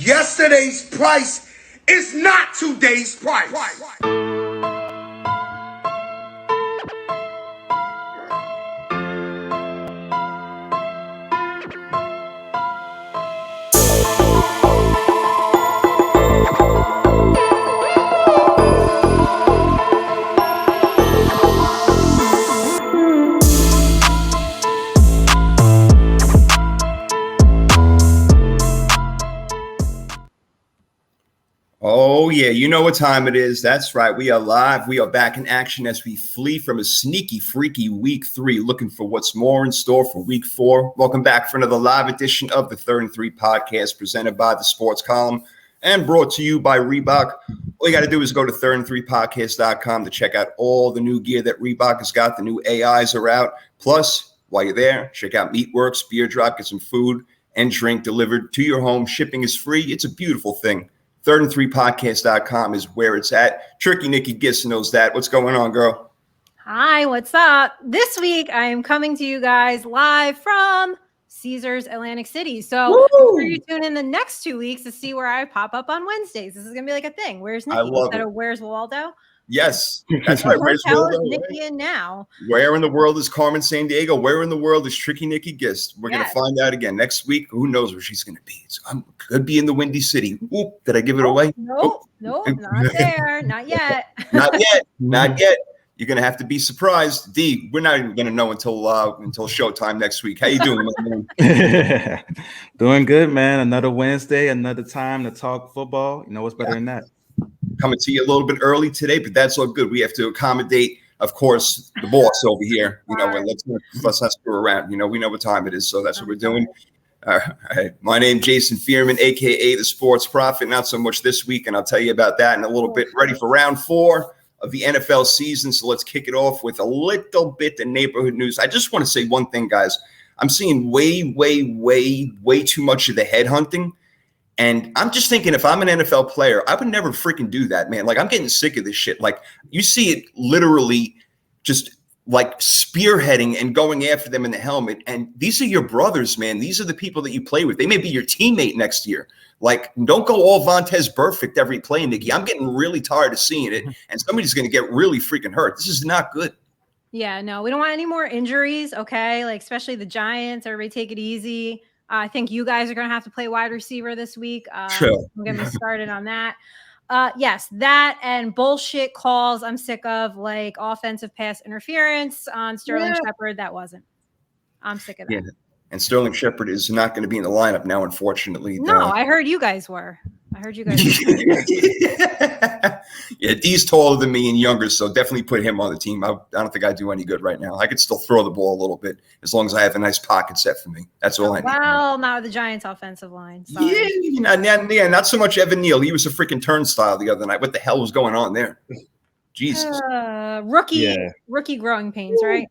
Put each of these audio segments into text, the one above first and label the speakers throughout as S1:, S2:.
S1: Yesterday's price is not today's price.
S2: Oh, yeah, you know what time it is. That's right. We are live. We are back in action as we flee from a sneaky, freaky week 3, looking for what's more in store for week 4. Welcome back for another live edition of the 3rd and 3 podcast presented by the Sports Column and brought to you by Reebok. All you got to do is go to 3rd3podcast.com to check out all the new gear that Reebok has got. The new AIs are out. Plus, while you're there, check out Meatworks, Beer Drop, get some food and drink delivered to your home. Shipping is free. It's a beautiful thing. 3rd3podcast.com is where it's at. Tricky Nikki Gist knows that. What's going on, girl?
S3: Hi, what's up? This week, I am coming to you guys live from Caesars Atlantic City. So make sure you tune in the next 2 weeks to see where I pop up on Wednesdays. This is going to be like a thing. Where's Nikki? Instead of Where's Waldo?
S2: Yes, that's right. Where's Waldo?
S3: Nikki in now?
S2: Where in the world is Carmen Sandiego? Where in the world is Tricky Nikki Gist? We're going to find out again next week. Who knows where she's going to be? So could be in the Windy City. Oop, did I give it away?
S3: Nope, not there. Not yet.
S2: Not yet. You're going to have to be surprised. D, we're not even going to know until showtime next week. How you doing, man?
S4: Doing good, man. Another Wednesday, another time to talk football. You know what's better than that?
S2: Coming to you a little bit early today, but that's all good. We have to accommodate, of course, the boss over here. You know, let's not screw around. You know, we know what time it is, so that's what we're doing. All right. My name's Jason Fearman, aka the Sports Prophet. Not so much this week, and I'll tell you about that in a little bit. Ready for round 4 of the NFL season, so let's kick it off with a little bit of neighborhood news. I just want to say one thing, guys. I'm seeing way too much of the headhunting. And I'm just thinking, if I'm an NFL player, I would never freaking do that, man. Like, I'm getting sick of this shit. Like, you see it literally just like spearheading and going after them in the helmet. And these are your brothers, man. These are the people that you play with. They may be your teammate next year. Like, don't go all Vontaze perfect every play, Nikki. I'm getting really tired of seeing it. And somebody's going to get really freaking hurt. This is not good.
S3: Yeah, no, we don't want any more injuries, okay? Like, especially the Giants. Everybody take it easy. I think you guys are going to have to play wide receiver this week.
S2: Sure.
S3: Don't get me started on that. Yes, that and bullshit calls I'm sick of, like offensive pass interference on Sterling Shepard. That wasn't. I'm sick of that. Yeah.
S2: And Sterling Shepard is not going to be in the lineup now, unfortunately.
S3: No, I heard you guys were.
S2: Yeah, D's taller than me and younger, so definitely put him on the team. I don't think I'd do any good right now. I could still throw the ball a little bit as long as I have a nice pocket set for me. That's all I need.
S3: Well, not with the Giants' offensive line.
S2: Sorry. Yeah, not so much Evan Neal. He was a freaking turnstile the other night. What the hell was going on there? Jesus.
S3: Rookie growing pains, right?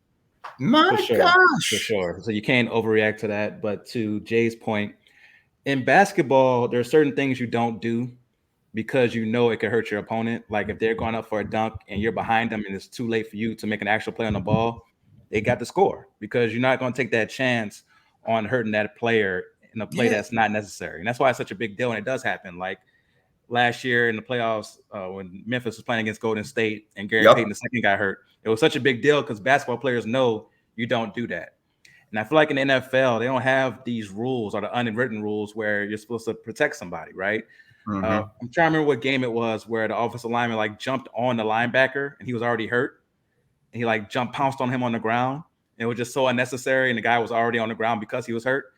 S2: My gosh.
S4: For sure. So you can't overreact to that. But to Jay's point, in basketball, there are certain things you don't do because you know it could hurt your opponent. Like if they're going up for a dunk and you're behind them and it's too late for you to make an actual play on the ball, they got to score because you're not going to take that chance on hurting that player in a play that's not necessary. And that's why it's such a big deal when it does happen. Like last year in the playoffs when Memphis was playing against Golden State and Gary Payton II got hurt. It was such a big deal because basketball players know you don't do that. And I feel like in the NFL, they don't have these rules or the unwritten rules where you're supposed to protect somebody, right? Mm-hmm. I'm trying to remember what game it was where the offensive lineman like jumped on the linebacker and he was already hurt. And he like pounced on him on the ground. It was just so unnecessary. And the guy was already on the ground because he was hurt.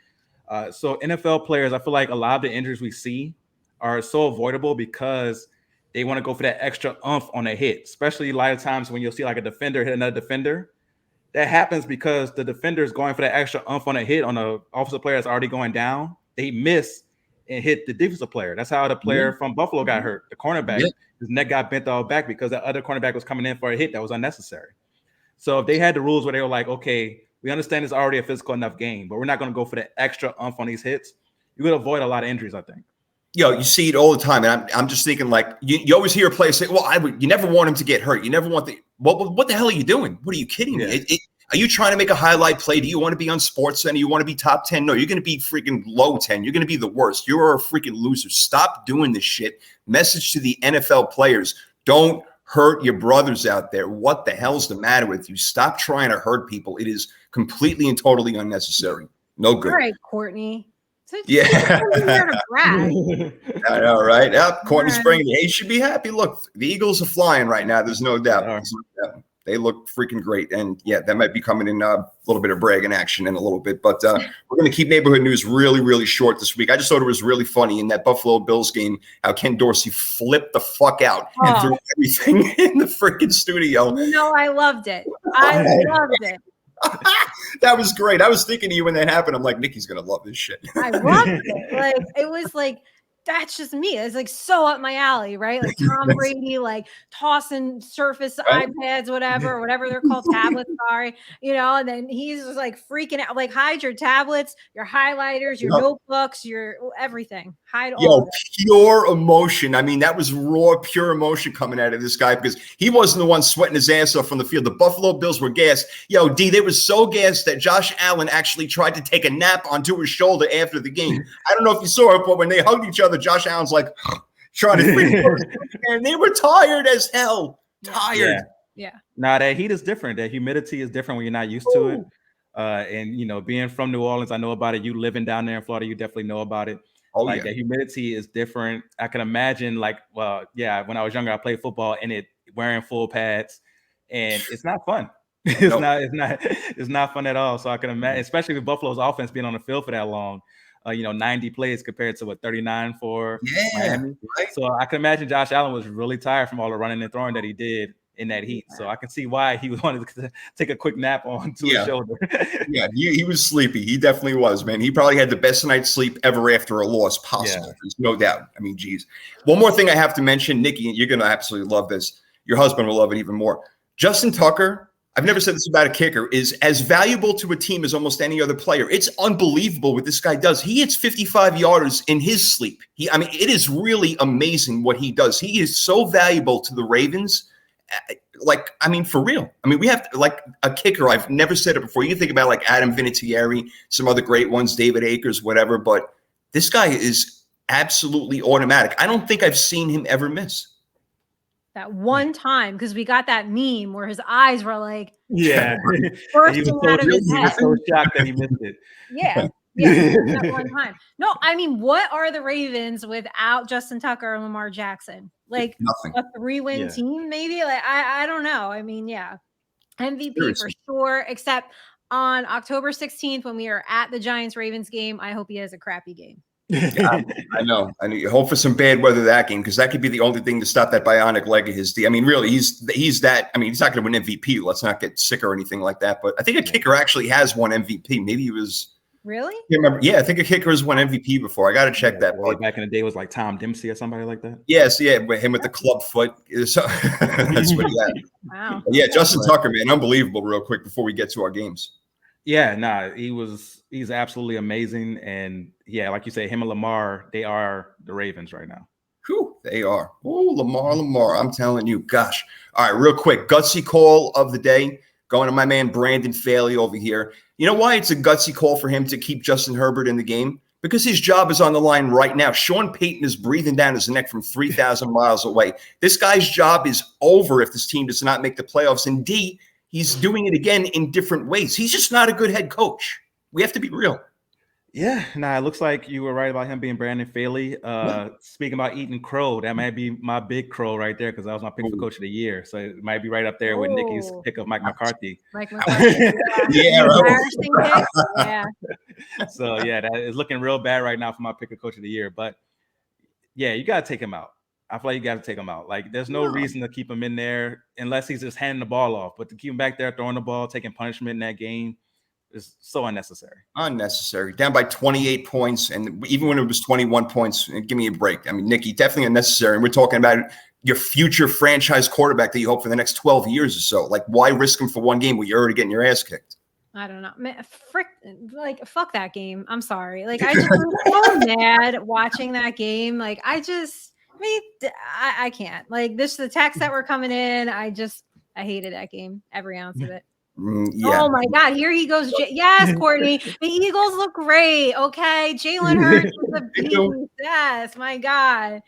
S4: So NFL players, I feel like a lot of the injuries we see are so avoidable because they want to go for that extra oomph on a hit, especially a lot of times when you'll see like a defender hit another defender. That happens because the defender is going for that extra oomph on a hit on an offensive player that's already going down. They miss and hit the defensive player. That's how the player from Buffalo got hurt. The cornerback, his neck got bent all back because the other cornerback was coming in for a hit that was unnecessary. So if they had the rules where they were like, okay, we understand it's already a physical enough game, but we're not going to go for the extra oomph on these hits, you would avoid a lot of injuries, I think.
S2: Yo, you see it all the time, and I'm just thinking like you always hear a player say, "Well, you never want him to get hurt. You never want the what the hell are you doing? What are you kidding me?" Are you trying to make a highlight play? Do you want to be on SportsCenter? You want to be top 10? No, you're going to be freaking low 10. You're going to be the worst. You're a freaking loser. Stop doing this shit. Message to the NFL players. Don't hurt your brothers out there. What the hell's the matter with you? Stop trying to hurt people. It is completely and totally unnecessary. No good.
S3: All right, Courtney.
S2: Yeah.
S3: I
S2: I know, right? Yep. Courtney Springer. He should be happy. Look, the Eagles are flying right now. There's no doubt. They look freaking great. And yeah, that might be coming in a little bit of bragging action in a little bit. But we're going to keep neighborhood news really, really short this week. I just thought it was really funny in that Buffalo Bills game how Ken Dorsey flipped the fuck out and threw everything in the freaking studio.
S3: No, I loved it. I loved it.
S2: That was great. I was thinking of you when that happened. I'm like, Nikki's going to love this shit.
S3: I loved it. Like, it was like, that's just me. It's like so up my alley, right? Like Tom Brady, like tossing Surface iPads, whatever they're called, tablets, sorry, and then he's just like freaking out, like hide your tablets, your highlighters, your notebooks, your everything. Hide all of it.
S2: Pure emotion. I mean, that was raw, pure emotion coming out of this guy because he wasn't the one sweating his ass off from the field. The Buffalo Bills were gassed. Yo, D, they were so gassed that Josh Allen actually tried to take a nap onto his shoulder after the game. I don't know if you saw it, but when they hugged each other, Josh Allen's like trying to and they were tired as hell. Tired.
S3: Yeah.
S4: Now that heat is different. That humidity is different when you're not used to it. And being from New Orleans, I know about it. You living down there in Florida, you definitely know about it. The humidity is different. I can imagine when I was younger, I played football and wearing full pads, and it's not fun. It's not fun at all. So I can imagine, especially with Buffalo's offense being on the field for that long. 90 plays compared to 39 for Miami. Right. So I can imagine Josh Allen was really tired from all the running and throwing that he did in that heat. So I can see why he wanted to take a quick nap onto his shoulder.
S2: He was sleepy. He definitely was, man. He probably had the best night's sleep ever after a loss possible. Yeah. There's no doubt. I mean, geez. One more thing I have to mention, Nikki, you're going to absolutely love this. Your husband will love it even more. Justin Tucker, I've never said this about a kicker, is as valuable to a team as almost any other player. It's unbelievable what this guy does. He hits 55 yarders in his sleep. It is really amazing what he does. He is so valuable to the Ravens. For real. We have a kicker. I've never said it before. You can think about like Adam Vinatieri, some other great ones, David Akers, whatever. But this guy is absolutely automatic. I don't think I've seen him ever miss.
S3: That one time, because we got that meme where his eyes were like,
S4: bursting out of his head. He was so shocked that he missed it.
S3: Yeah, that one time. No, what are the Ravens without Justin Tucker and Lamar Jackson? Like
S2: nothing.
S3: A 3-win team, maybe? Like I don't know. MVP for sure. Except on October 16th when we are at the Giants-Ravens game, I hope he has a crappy game.
S2: I know. You hope for some bad weather that game because that could be the only thing to stop that bionic leg of his. Really, he's that. He's not going to win MVP. Let's not get sick or anything like that. But I think a kicker actually has won MVP. Maybe he was.
S3: Really?
S2: Remember? Yeah, I think a kicker has won MVP before. I got to check that.
S4: Back in the day, it was like Tom Dempsey or somebody like that.
S2: Yes, with him with the club foot. So, that's what he had.
S3: Wow.
S2: Yeah, Justin Tucker, man, unbelievable. Real quick before we get to our games.
S4: Yeah, he's absolutely amazing. And yeah, like you say, him and Lamar, they are the Ravens right now.
S2: Whew, they are. Oh, Lamar. I'm telling you, gosh. All right, real quick, gutsy call of the day. Going to my man Brandon Faley over here. You know why it's a gutsy call for him to keep Justin Herbert in the game? Because his job is on the line right now. Sean Payton is breathing down his neck from 3,000 miles away. This guy's job is over if this team does not make the playoffs. And D, he's doing it again in different ways. He's just not a good head coach. We have to be real.
S4: Yeah, it looks like you were right about him being Brandon Faley. Speaking about eating crow, that might be my big crow right there because that was my pick for coach of the year. So it might be right up there with Nikki's pick of Mike McCarthy.
S3: Yeah.
S4: So, that is looking real bad right now for my pick of coach of the year. But, yeah, you got to take him out. I feel like you got to take him out. Like, there's no reason to keep him in there unless he's just handing the ball off. But to keep him back there throwing the ball, taking punishment in that game, is so unnecessary.
S2: Down by 28 points. And even when it was 21 points, give me a break. Nikki, definitely unnecessary. And we're talking about your future franchise quarterback that you hope for the next 12 years or so. Like, why risk him for one game where you're already getting your ass kicked?
S3: I don't know. Man, fuck that game. I'm sorry. Like, I just was so mad watching that game. Like, I can't. Like, the texts that were coming in, I hated that game. Every ounce of it.
S2: Yeah.
S3: Oh my God, here he goes. Yes, Courtney. The Eagles look great. Okay. Jalen Hurts is a
S2: They do.
S3: beast. Yes, my God.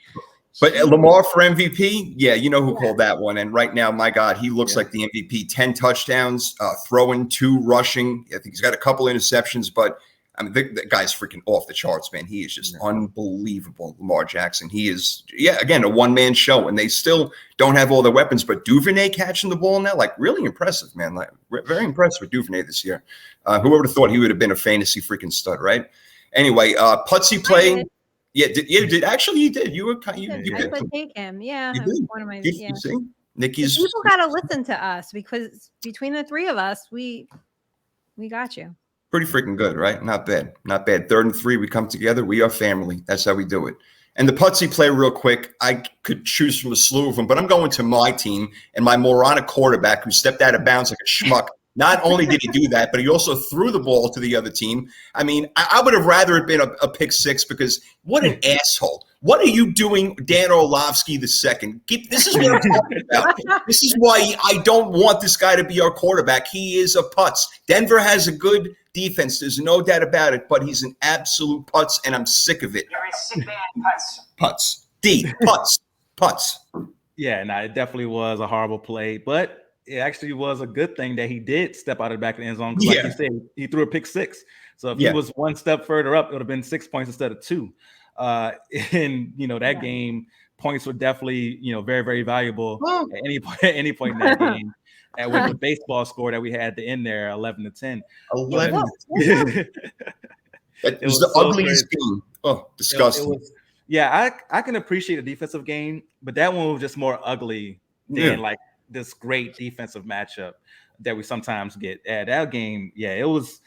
S2: But
S3: Jeez.
S2: Lamar for MVP, yeah, you know who called that one. And right now, my God, he looks like the MVP. 10 touchdowns, throwing, 2 rushing. I think he's got a couple interceptions, but I mean, the guy's freaking off the charts, man. He is just unbelievable, Lamar Jackson. He is, again, a one-man show, and they still don't have all the weapons. But Duvernay catching the ball now, like, really impressive, man. Like, very impressed with Duvernay this year. Whoever would have thought he would have been a fantasy freaking stud, right? Anyway, Putsy playing. Yeah, did actually you did. You were you
S3: I
S2: did.
S3: could take him. Yeah,
S2: You
S3: that was
S2: did.
S3: one of my.
S2: You
S3: Yeah.
S2: see, Nikki's
S3: People got to listen to us because between the three of us, we got you.
S2: pretty freaking good, right? Not bad, not bad. 3rd and 3, we come together. We are family. That's how we do it. And the Putsy play real quick. I could choose from a slew of them, but I'm going to my team and my moronic quarterback who stepped out of bounds like a schmuck. Not only did he do that, but he also threw the ball to the other team. I mean, I would have rather it been a pick 6 because what an asshole. What are you doing, Dan Orlovsky II? This is what I'm talking about. This is why I don't want this guy to be our quarterback. He is a putz. Denver has a good defense. There's no doubt about it, but he's an absolute putz, and I'm sick of it.
S5: You're a sick man, Putz.
S2: Putz. D. Putz. Putz.
S4: Yeah, no, it definitely was a horrible play, but it actually was a good thing that he did step out of the back of the end zone. Like you said, he threw a pick 6. So if he was one step further up, it would have been 6 points instead of 2. And that game, points were definitely very, very valuable at any point in that game. And with the baseball score that we had at the end there, 11-10.
S2: 11. It was the ugliest game. Oh, disgusting.
S4: I can appreciate a defensive game, but that one was just more ugly than like this great defensive matchup that we sometimes get. That game, it was.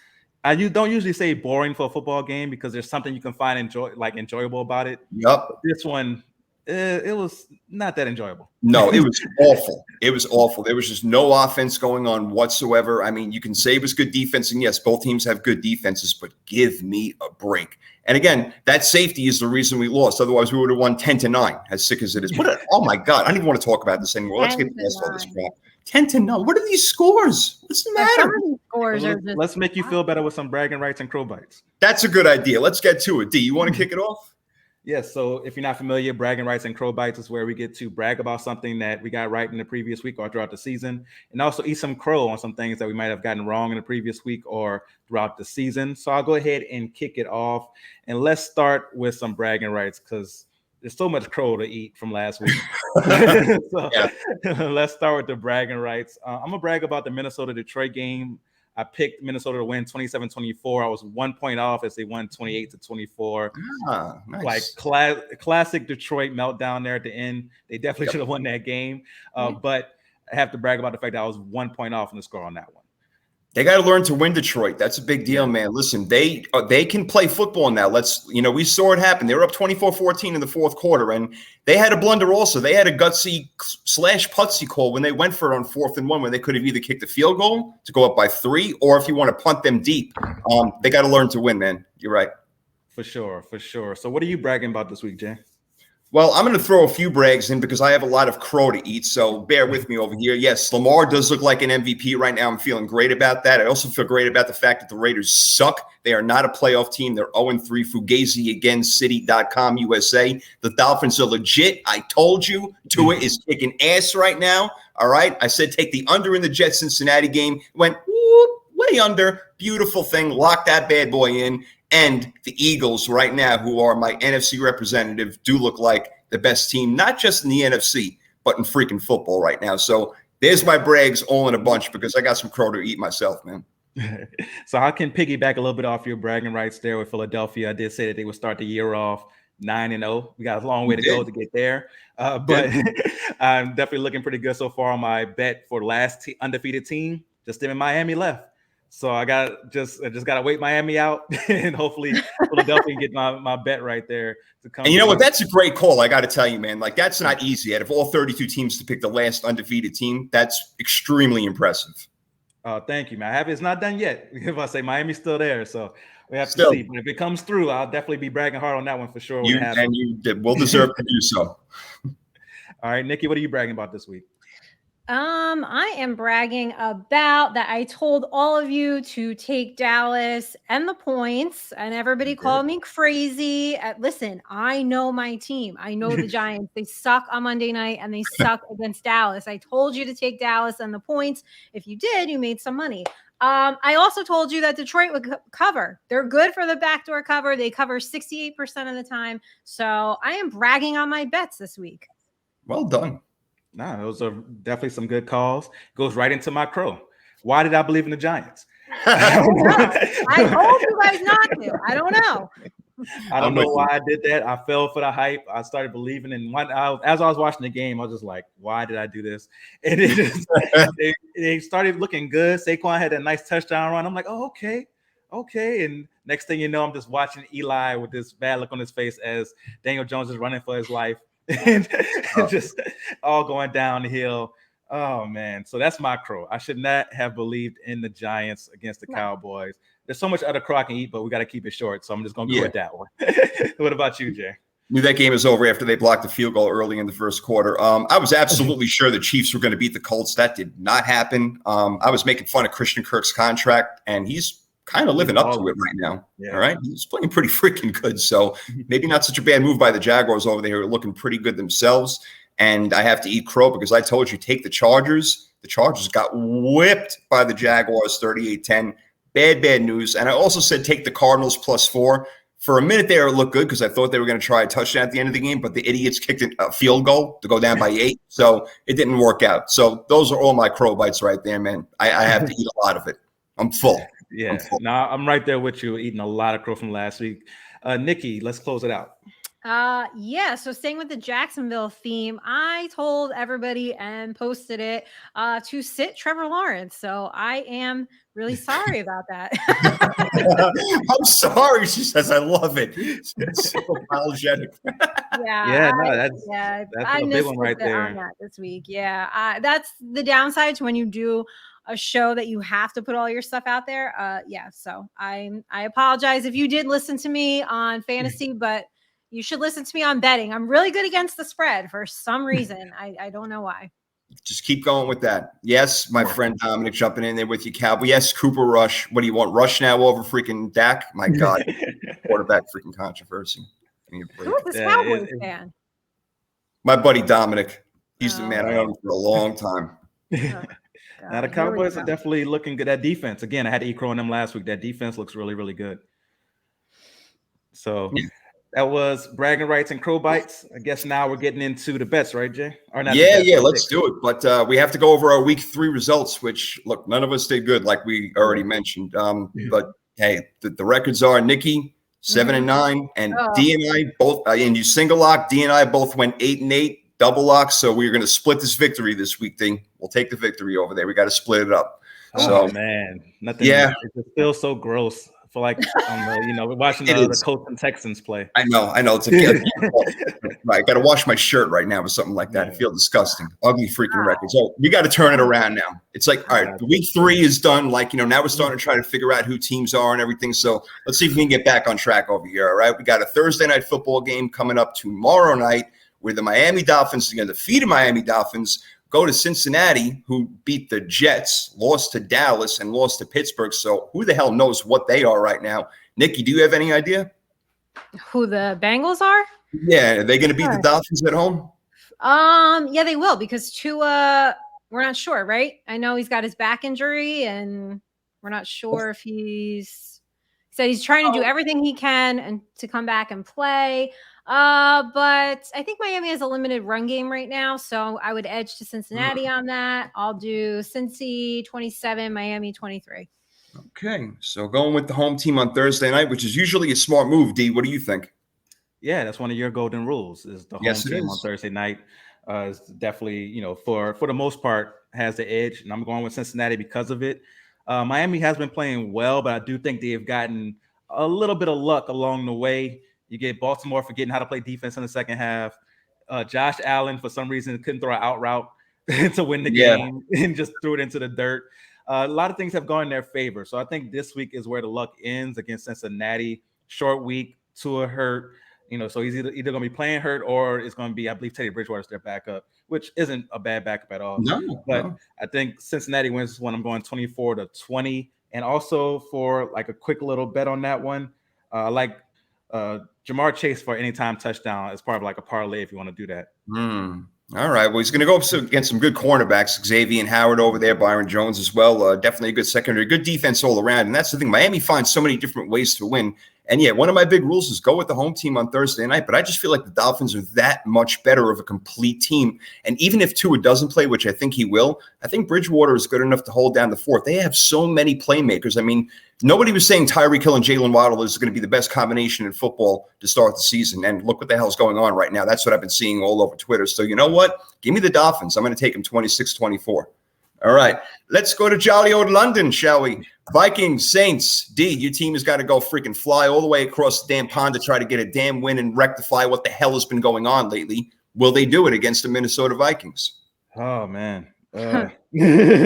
S4: You don't usually say boring for a football game because there's something you can find enjoyable about it.
S2: Yep.
S4: This one, it was not that enjoyable.
S2: No, it was awful. It was awful. There was just no offense going on whatsoever. I mean, you can say it was good defense, and yes, both teams have good defenses, but give me a break. And again, that safety is the reason we lost. Otherwise, we would have won 10-9, as sick as it is. Oh my God, I don't even want to talk about this anymore. Let's get past all this crap. 10-9. What are these scores? What's the matter?
S3: Scores are just,
S4: let's make you feel better with some bragging rights and crow bites.
S2: That's a good idea. Let's get to it. D, you want to kick it off?
S4: Yes. So if you're not familiar, bragging rights and crow bites is where we get to brag about something that we got right in the previous week or throughout the season, and also eat some crow on some things that we might have gotten wrong in the previous week or throughout the season. So I'll go ahead and kick it off, and let's start with some bragging rights because there's so much crow to eat from last week. Let's start with the bragging rights. I'm going to brag about the Minnesota-Detroit game. I picked Minnesota to win 27-24. I was 1 point off as they won 28-24.
S2: Nice.
S4: Like classic Detroit meltdown there at the end. They definitely should have won that game. But I have to brag about the fact that I was 1 point off in the score on that one.
S2: They got to learn to win Detroit. That's a big deal, man. Listen, they can play football now. We saw it happen. They were up 24-14 in the fourth quarter, and they had a blunder also. They had a gutsy /putsy call when they went for it on 4th and 1, when they could have either kicked a field goal to go up by 3, or if you want to punt them deep. They got to learn to win, man. You're right.
S4: For sure. So what are you bragging about this week, Jay?
S2: Well, I'm going to throw a few brags in because I have a lot of crow to eat, so bear with me over here. Yes, Lamar does look like an MVP right now. I'm feeling great about that. I also feel great about the fact that the Raiders suck. They are not a playoff team. They're 0-3. Fugazi again, City.com USA. The Dolphins are legit. I told you. Tua is kicking ass right now. All right? I said take the under in the Jets-Cincinnati game. Went way under. Beautiful thing. Lock that bad boy in. And the Eagles right now, who are my NFC representative, do look like the best team, not just in the NFC, but in freaking football right now. So there's my brags all in a bunch because I got some crow to eat myself, man.
S4: So I can piggyback a little bit off your bragging rights there with Philadelphia. I did say that they would start the year off 9-0. We got a long way to go to get there. But I'm definitely looking pretty good so far on my bet for the last undefeated team. Just them in Miami left. So I just got to wait Miami out and hopefully Philadelphia get my bet right there to come.
S2: And you know what? That's a great call. I got to tell you, man. Like, that's not easy. Out of all 32 teams to pick the last undefeated team, that's extremely impressive.
S4: Thank you, man. It's not done yet. If I say Miami's still there, so we have to see. But if it comes through, I'll definitely be bragging hard on that one for sure.
S2: You will deserve to do so.
S4: All right, Nikki, what are you bragging about this week?
S3: I am bragging about that. I told all of you to take Dallas and the points, and everybody called me crazy. Listen, I know my team. I know the Giants. They suck on Monday night and they suck against Dallas. I told you to take Dallas and the points. If you did, you made some money. I also told you that Detroit would cover. They're good for the backdoor cover. They cover 68% of the time. So I am bragging on my bets this week.
S2: Well done.
S4: No, those are definitely some good calls. Goes right into my crow. Why did I believe in the Giants?
S3: I told you guys not to. I don't know.
S4: I don't know why I did that. I fell for the hype. I started believing in as I was watching the game, I was just like, why did I do this? And it just they started looking good. Saquon had a nice touchdown run. I'm like, oh, okay. And next thing you know, I'm just watching Eli with this bad look on his face as Daniel Jones is running for his life. And just all going downhill. Oh man, so that's my crow. I should not have believed in the Giants against the Cowboys. There's so much other crow I can eat, but we got to keep it short. So I'm just gonna go with that one. What about you, Jay?
S2: Knew that game was over after they blocked the field goal early in the first quarter. I was absolutely sure the Chiefs were going to beat the Colts. That did not happen. I was making fun of Christian Kirk's contract, and he's kind of living up to it right now. Yeah. All right. He's playing pretty freaking good. So maybe not such a bad move by the Jaguars over there. They're looking pretty good themselves. And I have to eat crow because I told you, take the Chargers. The Chargers got whipped by the Jaguars 38-10. Bad news. And I also said take the Cardinals +4. For a minute there, it looked good because I thought they were going to try a touchdown at the end of the game, but the idiots kicked a field goal to go down by 8. So it didn't work out. So those are all my crow bites right there, man. I have to eat a lot of it. I'm full.
S4: Yeah, no, I'm right there with you, eating a lot of crow from last week. Nikki, let's close it out.
S3: So staying with the Jacksonville theme, I told everybody and posted it to sit Trevor Lawrence. So I am really sorry about that.
S2: I'm sorry, she says. I love it. It's so apologetic.
S4: That's a big one right there
S3: on that this week. That's the downside to when you do a show that you have to put all your stuff out there. So I apologize if you did listen to me on fantasy, but you should listen to me on betting. I'm really good against the spread for some reason. I don't know why.
S2: Just keep going with that. Yes, my friend Dominic jumping in there with you, Cowboy. Yes, Cooper Rush. What do you want? Rush now over freaking Dak? My God. Quarterback freaking controversy.
S3: Who's this Cowboys fan?
S2: My buddy Dominic. He's the man I know him for a long time.
S4: Now the Cowboys are definitely looking good. That defense, again, I had to eat crow on them last week. That defense looks really, really good. So that was bragging rights and crow bites. I guess now we're getting into the bets, right, Jay?
S2: Let's do it. But we have to go over our week 3 results, which, look, none of us did good, like we already mentioned. But, hey, the records are Nikki, 7-9, and D and I both, and you single lock, D and I both went 8-8. Double lock, so we're going to split this victory this week. We'll take the victory over there. We got to split it up.
S4: Man, nothing. Yeah, it just feels so gross. For like, we're watching the Colts and Texans play.
S2: I know. It's I got to wash my shirt right now or something like that. I feel disgusting. Ugly freaking record. So we got to turn it around now. It's like, all right, the week 3 is done. Like, now we're starting to try to figure out who teams are and everything. So let's see if we can get back on track over here. All right, we got a Thursday night football game coming up tomorrow night, where the Miami Dolphins are going to defeat the Miami Dolphins, go to Cincinnati, who beat the Jets, lost to Dallas, and lost to Pittsburgh. So who the hell knows what they are right now? Nikki, do you have any idea?
S3: Who the Bengals are?
S2: Yeah, are they going to beat the Dolphins at home?
S3: Yeah, they will, because Tua, we're not sure, right? I know he's got his back injury, and we're not sure if he said he's trying to do everything he can and to come back and play. But I think Miami has a limited run game right now, so I would edge to Cincinnati on that. I'll do Cincy 27, Miami 23.
S2: Okay, so going with the home team on Thursday night, which is usually a smart move. D, what do you think?
S4: Yeah, that's one of your golden rules. Is the home team on Thursday night is definitely, for the most part, has the edge, and I'm going with Cincinnati because of it. Miami has been playing well, but I do think they've gotten a little bit of luck along the way. You get Baltimore forgetting how to play defense in the second half. Josh Allen, for some reason, couldn't throw an out route to win the game and just threw it into the dirt. A lot of things have gone in their favor. So I think this week is where the luck ends against Cincinnati. Short week, Tua hurt. So he's either going to be playing hurt or it's going to be, I believe, Teddy Bridgewater's their backup, which isn't a bad backup at all. But I think Cincinnati wins this one. I'm going 24-20. And also for like a quick little bet on that one, like Jamar Chase for anytime touchdown as part of like a parlay if you want to do that.
S2: All right. Well, he's going to go up against some good cornerbacks. Xavier Howard over there, Byron Jones as well. Definitely a good secondary, good defense all around. And that's the thing. Miami finds so many different ways to win. And yeah, one of my big rules is go with the home team on Thursday night. But I just feel like the Dolphins are that much better of a complete team. And even if Tua doesn't play, which I think he will, I think Bridgewater is good enough to hold down the fort. They have so many playmakers. I mean, nobody was saying Tyreek Hill and Jalen Waddle is going to be the best combination in football to start the season. And look what the hell is going on right now. That's what I've been seeing all over Twitter. So you know what? Give me the Dolphins. I'm going to take them 26-24. All right. Let's go to jolly old London, shall we? Vikings, Saints. D, your team has got to go freaking fly all the way across the damn pond to try to get a damn win and rectify what the hell has been going on lately. Will they do it against the Minnesota Vikings?
S4: Oh, man.
S3: Wow.
S4: Saints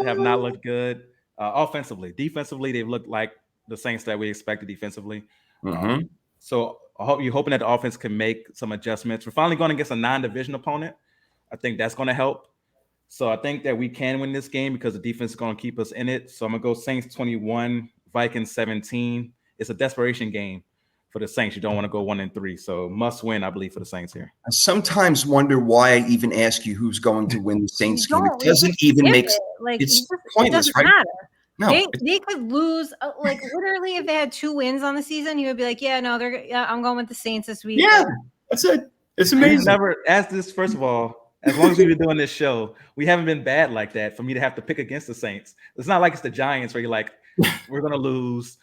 S4: have not looked good offensively. Defensively, they've looked like the Saints that we expected defensively. So you're hoping that the offense can make some adjustments. We're finally going against a non-division opponent. I think that's going to help. So I think that we can win this game because the defense is going to keep us in it. So I'm going to go Saints 21, Vikings 17. It's a desperation game for the Saints. You don't want to go 1-3. So must win, I believe, for the Saints here.
S2: I sometimes wonder why I even ask you who's going to win the Saints game. It doesn't even make sense.
S3: It's
S2: pointless,
S3: it doesn't
S2: right?
S3: Matter.
S2: No,
S3: they could lose. Like literally, if they had 2 wins on the season, you would be like, I'm going with the Saints this week.
S2: Yeah, that's it. It's amazing.
S4: We've never asked this. First of all, as long as we've been doing this show, we haven't been bad like that for me to have to pick against the Saints. It's not like it's the Giants where you're like, we're going to lose.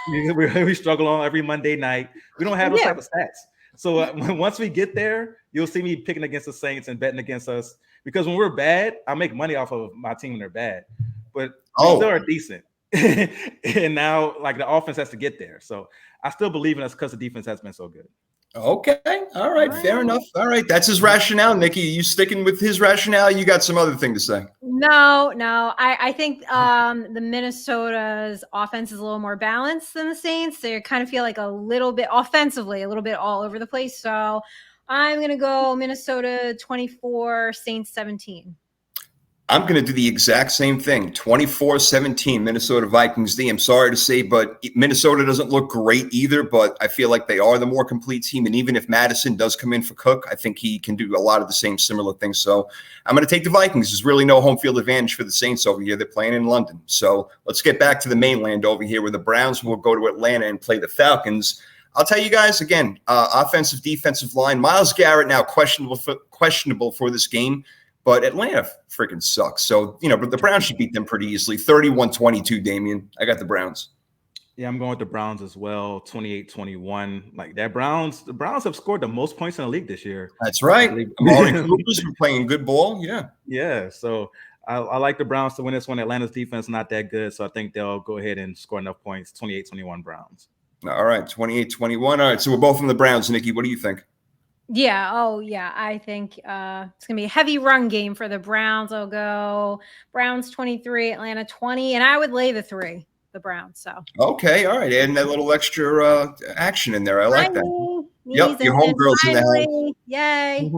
S4: We struggle on every Monday night. We don't have those type of stats. So once we get there, you'll see me picking against the Saints and betting against us. Because when we're bad, I make money off of my team when they're bad. But we still are decent. And now, like, the offense has to get there. So I still believe in us because the defense has been so good.
S2: Okay. All right. Fair enough. All right. That's his rationale. Nikki, you sticking with his rationale? You got some other thing to say?
S3: No. I think the Minnesota's offense is a little more balanced than the Saints. They kind of feel like a little bit offensively, a little bit all over the place. So I'm going to go Minnesota 24, Saints 17.
S2: I'm going to do the exact same thing. 24-17, Minnesota Vikings D. I'm sorry to say, but Minnesota doesn't look great either, but I feel like they are the more complete team. And even if Madison does come in for Cook, I think he can do a lot of the same similar things. So I'm going to take the Vikings. There's really no home field advantage for the Saints over here. They're playing in London. So let's get back to the mainland over here where the Browns will go to Atlanta and play the Falcons. I'll tell you guys again, offensive, defensive line. Myles Garrett now questionable for this game. But Atlanta freaking sucks. So, but the Browns should beat them pretty easily. 31-22, Damien. I got the Browns.
S4: Yeah, I'm going with the Browns as well. 28-21. Like that the Browns have scored the most points in the league this year.
S2: That's right. Amari Cooper's been playing good ball. Yeah.
S4: Yeah. So I like the Browns to win this one. Atlanta's defense not that good. So I think they'll go ahead and score enough points. 28-21 Browns.
S2: All right. 28-21. All right. So we're both on the Browns. Nikki, what do you think?
S3: Yeah. Oh, yeah. I think it's going to be a heavy run game for the Browns. I'll go Browns 23, Atlanta 20, and I would lay the 3, the Browns. So
S2: okay, all right, adding that little extra action in there. I like that. Yep, your homegirl's in the house.
S3: Yay!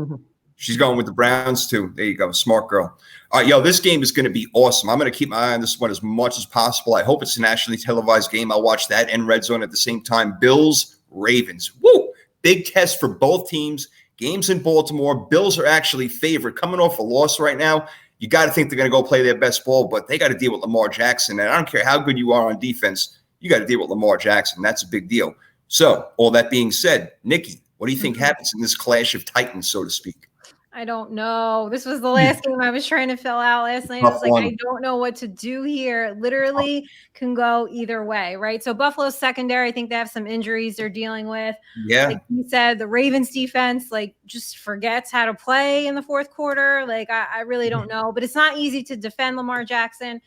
S2: She's going with the Browns too. There you go, smart girl. All right, this game is going to be awesome. I'm going to keep my eye on this one as much as possible. I hope it's a nationally televised game. I'll watch that and Red Zone at the same time. Bills, Ravens. Woo! Big test for both teams. Games in Baltimore. Bills are actually favored. Coming off a loss right now, you got to think they're going to go play their best ball, but they got to deal with Lamar Jackson. And I don't care how good you are on defense, you got to deal with Lamar Jackson. That's a big deal. So, all that being said, Nikki, what do you think happens in this clash of titans, so to speak?
S3: I don't know. This was the last game I was trying to fill out last night. I was like, I don't know what to do here. It literally can go either way, right? So Buffalo's secondary, I think they have some injuries they're dealing with.
S2: Yeah.
S3: Like you said, the Ravens defense, just forgets how to play in the fourth quarter. I really don't know. But it's not easy to defend Lamar Jackson.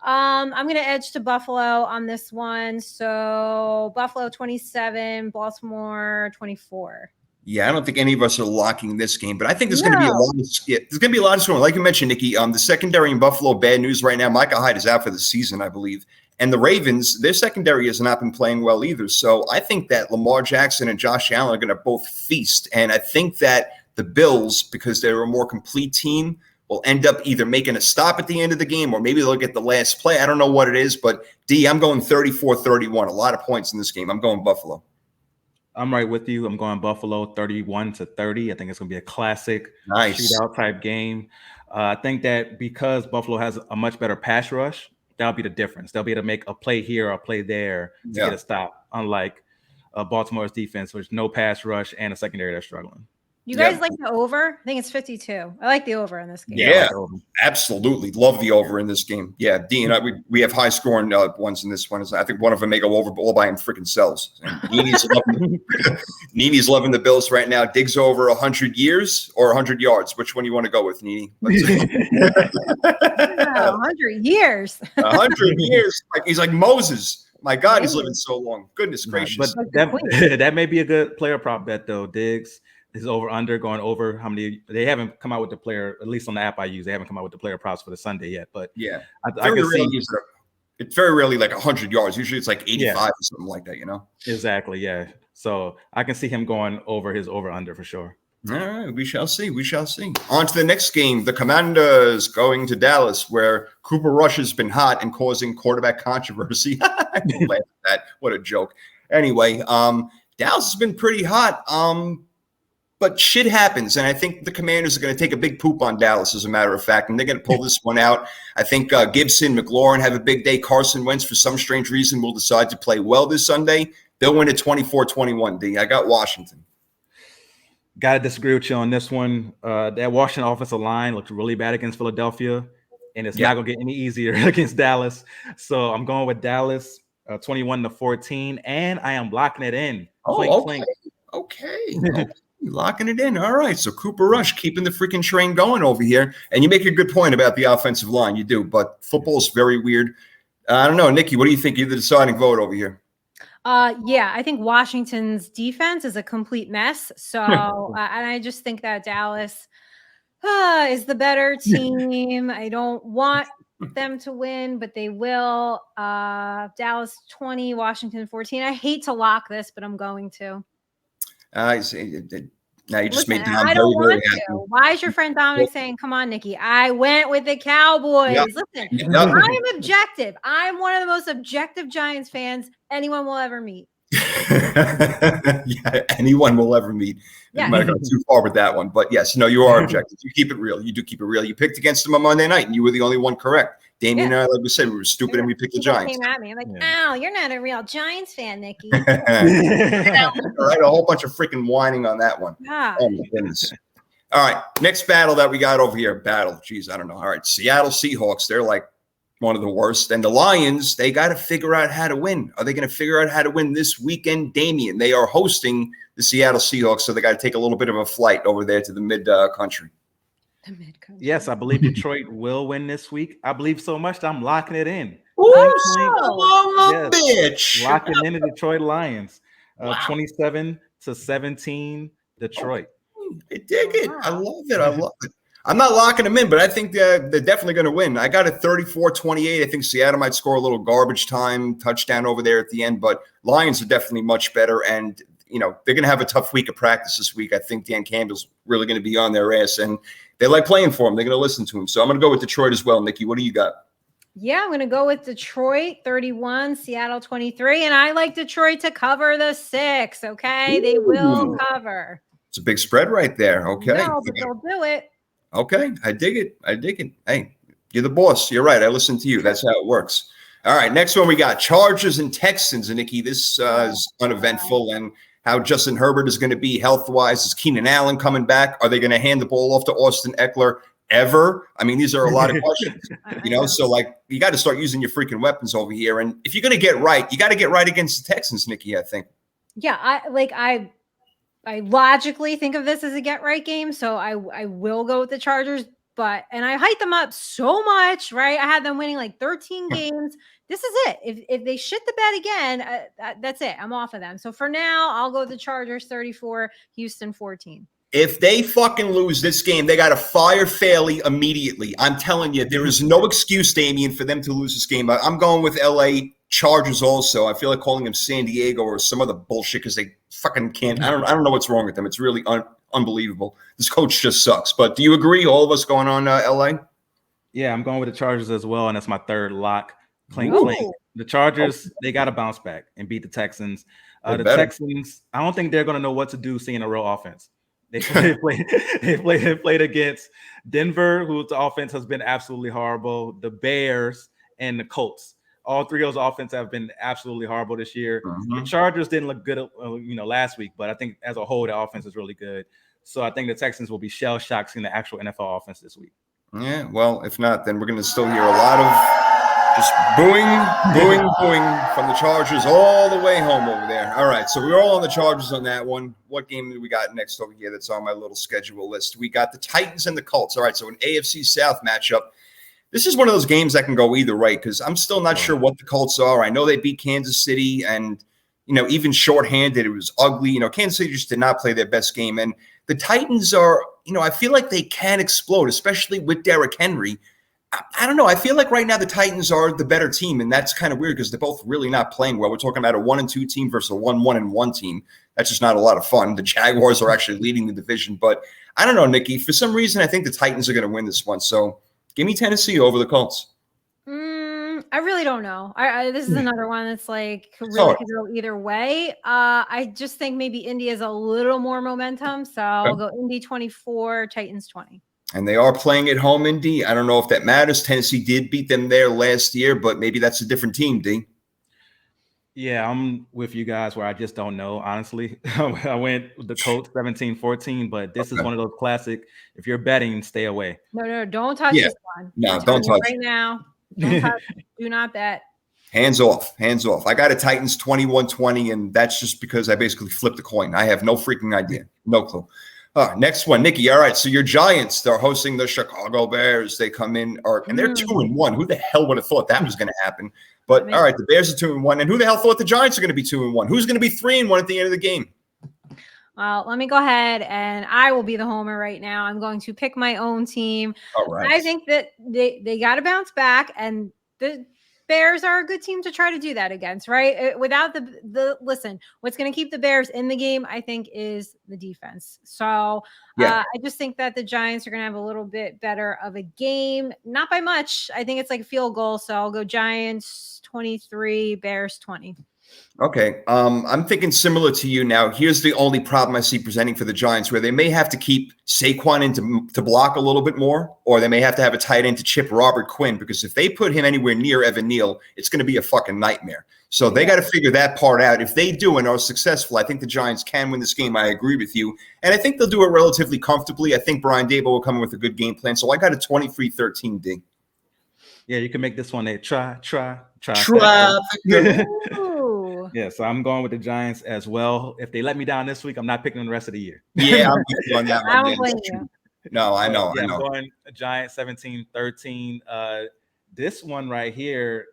S3: I'm going to edge to Buffalo on this one. So Buffalo 27, Baltimore 24.
S2: Yeah, I don't think any of us are locking this game, but I think there's going to be a
S3: No.
S2: lot of there's going to be a lot of scoring. Like you mentioned, Nikki, the secondary in Buffalo, bad news right now. Micah Hyde is out for the season, I believe. And the Ravens, their secondary has not been playing well either. So I think that Lamar Jackson and Josh Allen are going to both feast. And I think that the Bills, because they're a more complete team, will end up either making a stop at the end of the game or maybe they'll get the last play. I don't know what it is, but D, I'm going 34-31. A lot of points in this game. I'm going Buffalo.
S4: I'm right with you. I'm going Buffalo 31-30. I think it's going to be a classic shootout type game. I think that because Buffalo has a much better pass rush, that'll be the difference. They'll be able to make a play here or a play there to get a stop, unlike Baltimore's defense, which no pass rush and a secondary that's struggling.
S3: You guys like the over? I think it's 52. I like the over in this game.
S2: Yeah, absolutely. Love the over in this game. Yeah, Dean, we have high scoring ones in this one. I think one of them may go over, but all by him freaking sells. Nini's loving the Bills right now. Diggs over 100 years or 100 yards. Which one do you want to go with, Nini?
S3: 100 years.
S2: 100 years. He's like Moses. My God, he's living so long. Goodness gracious.
S4: But that may be a good player prop bet, though. Diggs. His over-under going over how many – they haven't come out with the player – at least on the app I use, they haven't come out with the player props for the Sunday yet. But
S2: yeah,
S4: I can see –
S2: it's very rarely like 100 yards. Usually it's like 85 or something like that, you know?
S4: Exactly, yeah. So I can see him going over his over-under for sure.
S2: All right, we shall see. We shall see. On to the next game. The Commanders going to Dallas, where Cooper Rush has been hot and causing quarterback controversy. I can laugh at that. What a joke. Anyway, Dallas has been pretty hot. But shit happens, and I think the Commanders are going to take a big poop on Dallas, as a matter of fact, and they're going to pull this one out. I think Gibson, McLaurin have a big day. Carson Wentz, for some strange reason, will decide to play well this Sunday. They'll win at 24-21, D. I got Washington.
S4: Got to disagree with you on this one. That Washington offensive line looked really bad against Philadelphia, and it's not going to get any easier against Dallas. So I'm going with Dallas 21-14, and I am locking it in.
S2: Okay. Locking it in. All right. So Cooper Rush keeping the freaking train going over here. And you make a good point about the offensive line. You do. But football's very weird. I don't know. Nikki, what do you think? You're the deciding vote over here.
S3: Yeah, I think Washington's defense is a complete mess. So, and I just think that Dallas is the better team. I don't want them to win, but they will. Dallas 20, Washington 14. I hate to lock this, but I'm going to.
S2: I see. Now you just made Dom
S3: I
S2: very,
S3: don't
S2: very
S3: want
S2: happy.
S3: to. Why is your friend Dominic saying, come on, Nikki? I went with the Cowboys. Listen, I am objective. I'm one of the most objective Giants fans anyone will ever meet.
S2: Yeah, anyone will ever meet. You might have gone too far with that one. But yes, no, you are objective. You keep it real. You do keep it real. You picked against them on Monday night, and you were the only one correct. Damien and I, like we said, we were stupid and we picked the Giants.
S3: Came at me. I'm like, "Ow, you're not a real Giants fan, Nikki."
S2: All right, a whole bunch of freaking whining on that one. Oh my goodness. All right, next battle that we got over here. Geez, I don't know. All right, Seattle Seahawks. They're like one of the worst. And the Lions, they got to figure out how to win. Are they going to figure out how to win this weekend, Damien? They are hosting the Seattle Seahawks, so they got to take a little bit of a flight over there to the mid-country.
S4: Yes, I believe Detroit will win this week. I believe so much that I'm locking it in.
S2: Bitch.
S4: Locking in the Detroit Lions. 27-17 Detroit.
S2: I dig it. I love it. I'm not locking them in, but I think they're definitely going to win. I got a 34-28. I think Seattle might score a little garbage time touchdown over there at the end, but Lions are definitely much better. And, you know, they're going to have a tough week of practice this week. I think Dan Campbell's really going to be on their ass, and they like playing for him. They're going to listen to him. So I'm going to go with Detroit as well. Nikki, what do you got?
S3: Yeah, I'm going to go with Detroit 31, Seattle 23, and I like Detroit to cover the 6. Okay, they will cover.
S2: It's a big spread right there. Okay,
S3: no, but they'll do it.
S2: Okay, I dig it. Hey, you're the boss. You're right. I listen to you. That's how it works. All right, next one we got Chargers and Texans. And Nikki, this is uneventful, and how Justin Herbert is going to be health-wise. Is Keenan Allen coming back? Are they going to hand the ball off to Austin Eckler ever? I mean, these are a lot of questions, you know? So, like, you got to start using your freaking weapons over here. And if you're going to get right, you got to get right against the Texans, Nikki, I think.
S3: Yeah, I logically think of this as a get-right game, so I will go with the Chargers. and I hyped them up so much, right? I had them winning like 13 games. This is it. If they shit the bed again, that's it. I'm off of them. So for now, I'll go the Chargers 34, Houston 14.
S2: If they fucking lose this game, they got to fire Faley immediately. I'm telling you, there is no excuse, Damien, for them to lose this game. I'm going with LA Chargers also. I feel like calling them San Diego or some other bullshit because they fucking can't. I don't know what's wrong with them. It's really unbelievable. This coach just sucks. But do you agree? All of us going on LA?
S4: Yeah, I'm going with the Chargers as well, and that's my third lock. Clink, clink. The Chargers, they got to bounce back and beat the Texans. The Texans, I don't think they're going to know what to do seeing a real offense. They played against Denver, whose offense has been absolutely horrible, the Bears, and the Colts. All three of those offenses have been absolutely horrible this year. The Chargers didn't look good, last week, but I think as a whole, the offense is really good. So I think the Texans will be shell-shocked seeing the actual NFL offense this week.
S2: Yeah, well, if not, then we're going to still hear a lot of just booing from the Chargers all the way home over there. All right, so we're all on the Chargers on that one. What game do we got next over here that's on my little schedule list? We got the Titans and the Colts. All right, so an AFC South matchup. This is one of those games that can go either way because I'm still not sure what the Colts are. I know they beat Kansas City and, even shorthanded, it was ugly. Kansas City just did not play their best game. And the Titans are, I feel like they can explode, especially with Derrick Henry. I don't know. I feel like right now the Titans are the better team, and that's kind of weird because they're both really not playing well. We're talking about a 1-2 team versus a 1-1 team. That's just not a lot of fun. The Jaguars are actually leading the division, but I don't know, Nikki. For some reason, I think the Titans are going to win this one. So give me Tennessee over the Colts.
S3: I really don't know. This is another one that's like really could go either way. I just think maybe Indy has a little more momentum, so I'll go Indy 24, Titans 20.
S2: And they are playing at home, Indy. I don't know if that matters. Tennessee did beat them there last year, but maybe that's a different team, D.
S4: Yeah, I'm with you guys where I just don't know, honestly. I went with the Colts 17-14, but this is one of those classic, if you're betting, stay away.
S3: No, don't touch this one.
S2: No, don't touch
S3: right now. Don't touch, do not bet.
S2: Hands off. I got a Titans 21-20, and that's just because I basically flipped the coin. I have no freaking idea. No clue. Next one, Nikki. All right, so your Giants, they're hosting the Chicago Bears. They come in, and they're 2-1. Who the hell would have thought that was going to happen? But all right, the Bears are 2-1, and who the hell thought the Giants are going to be 2-1? Who's going to be 3-1 at the end of the game?
S3: Well, let me go ahead, and I will be the homer right now. I'm going to pick my own team.
S2: All right.
S3: I think that they got to bounce back, and the Bears are a good team to try to do that against, right? Without the listen, what's going to keep the Bears in the game, I think, is the defense. So I just think that the Giants are going to have a little bit better of a game, not by much. I think it's like a field goal. So I'll go Giants 23, Bears 20.
S2: Okay. I'm thinking similar to you now. Here's the only problem I see presenting for the Giants, where they may have to keep Saquon in to block a little bit more, or they may have to have a tight end to chip Robert Quinn, because if they put him anywhere near Evan Neal, it's going to be a fucking nightmare. So they got to figure that part out. If they do and are successful, I think the Giants can win this game. I agree with you. And I think they'll do it relatively comfortably. I think Brian Daboll will come in with a good game plan. So I got a 23-13 D.
S4: Yeah, you can make this one a try. Yeah, so I'm going with the Giants as well. If they let me down this week, I'm not picking them the rest of the year.
S2: Yeah, I'm with you on that one.
S3: I don't blame you.
S2: No, I know.
S4: I'm going Giants 17-13. This one right here,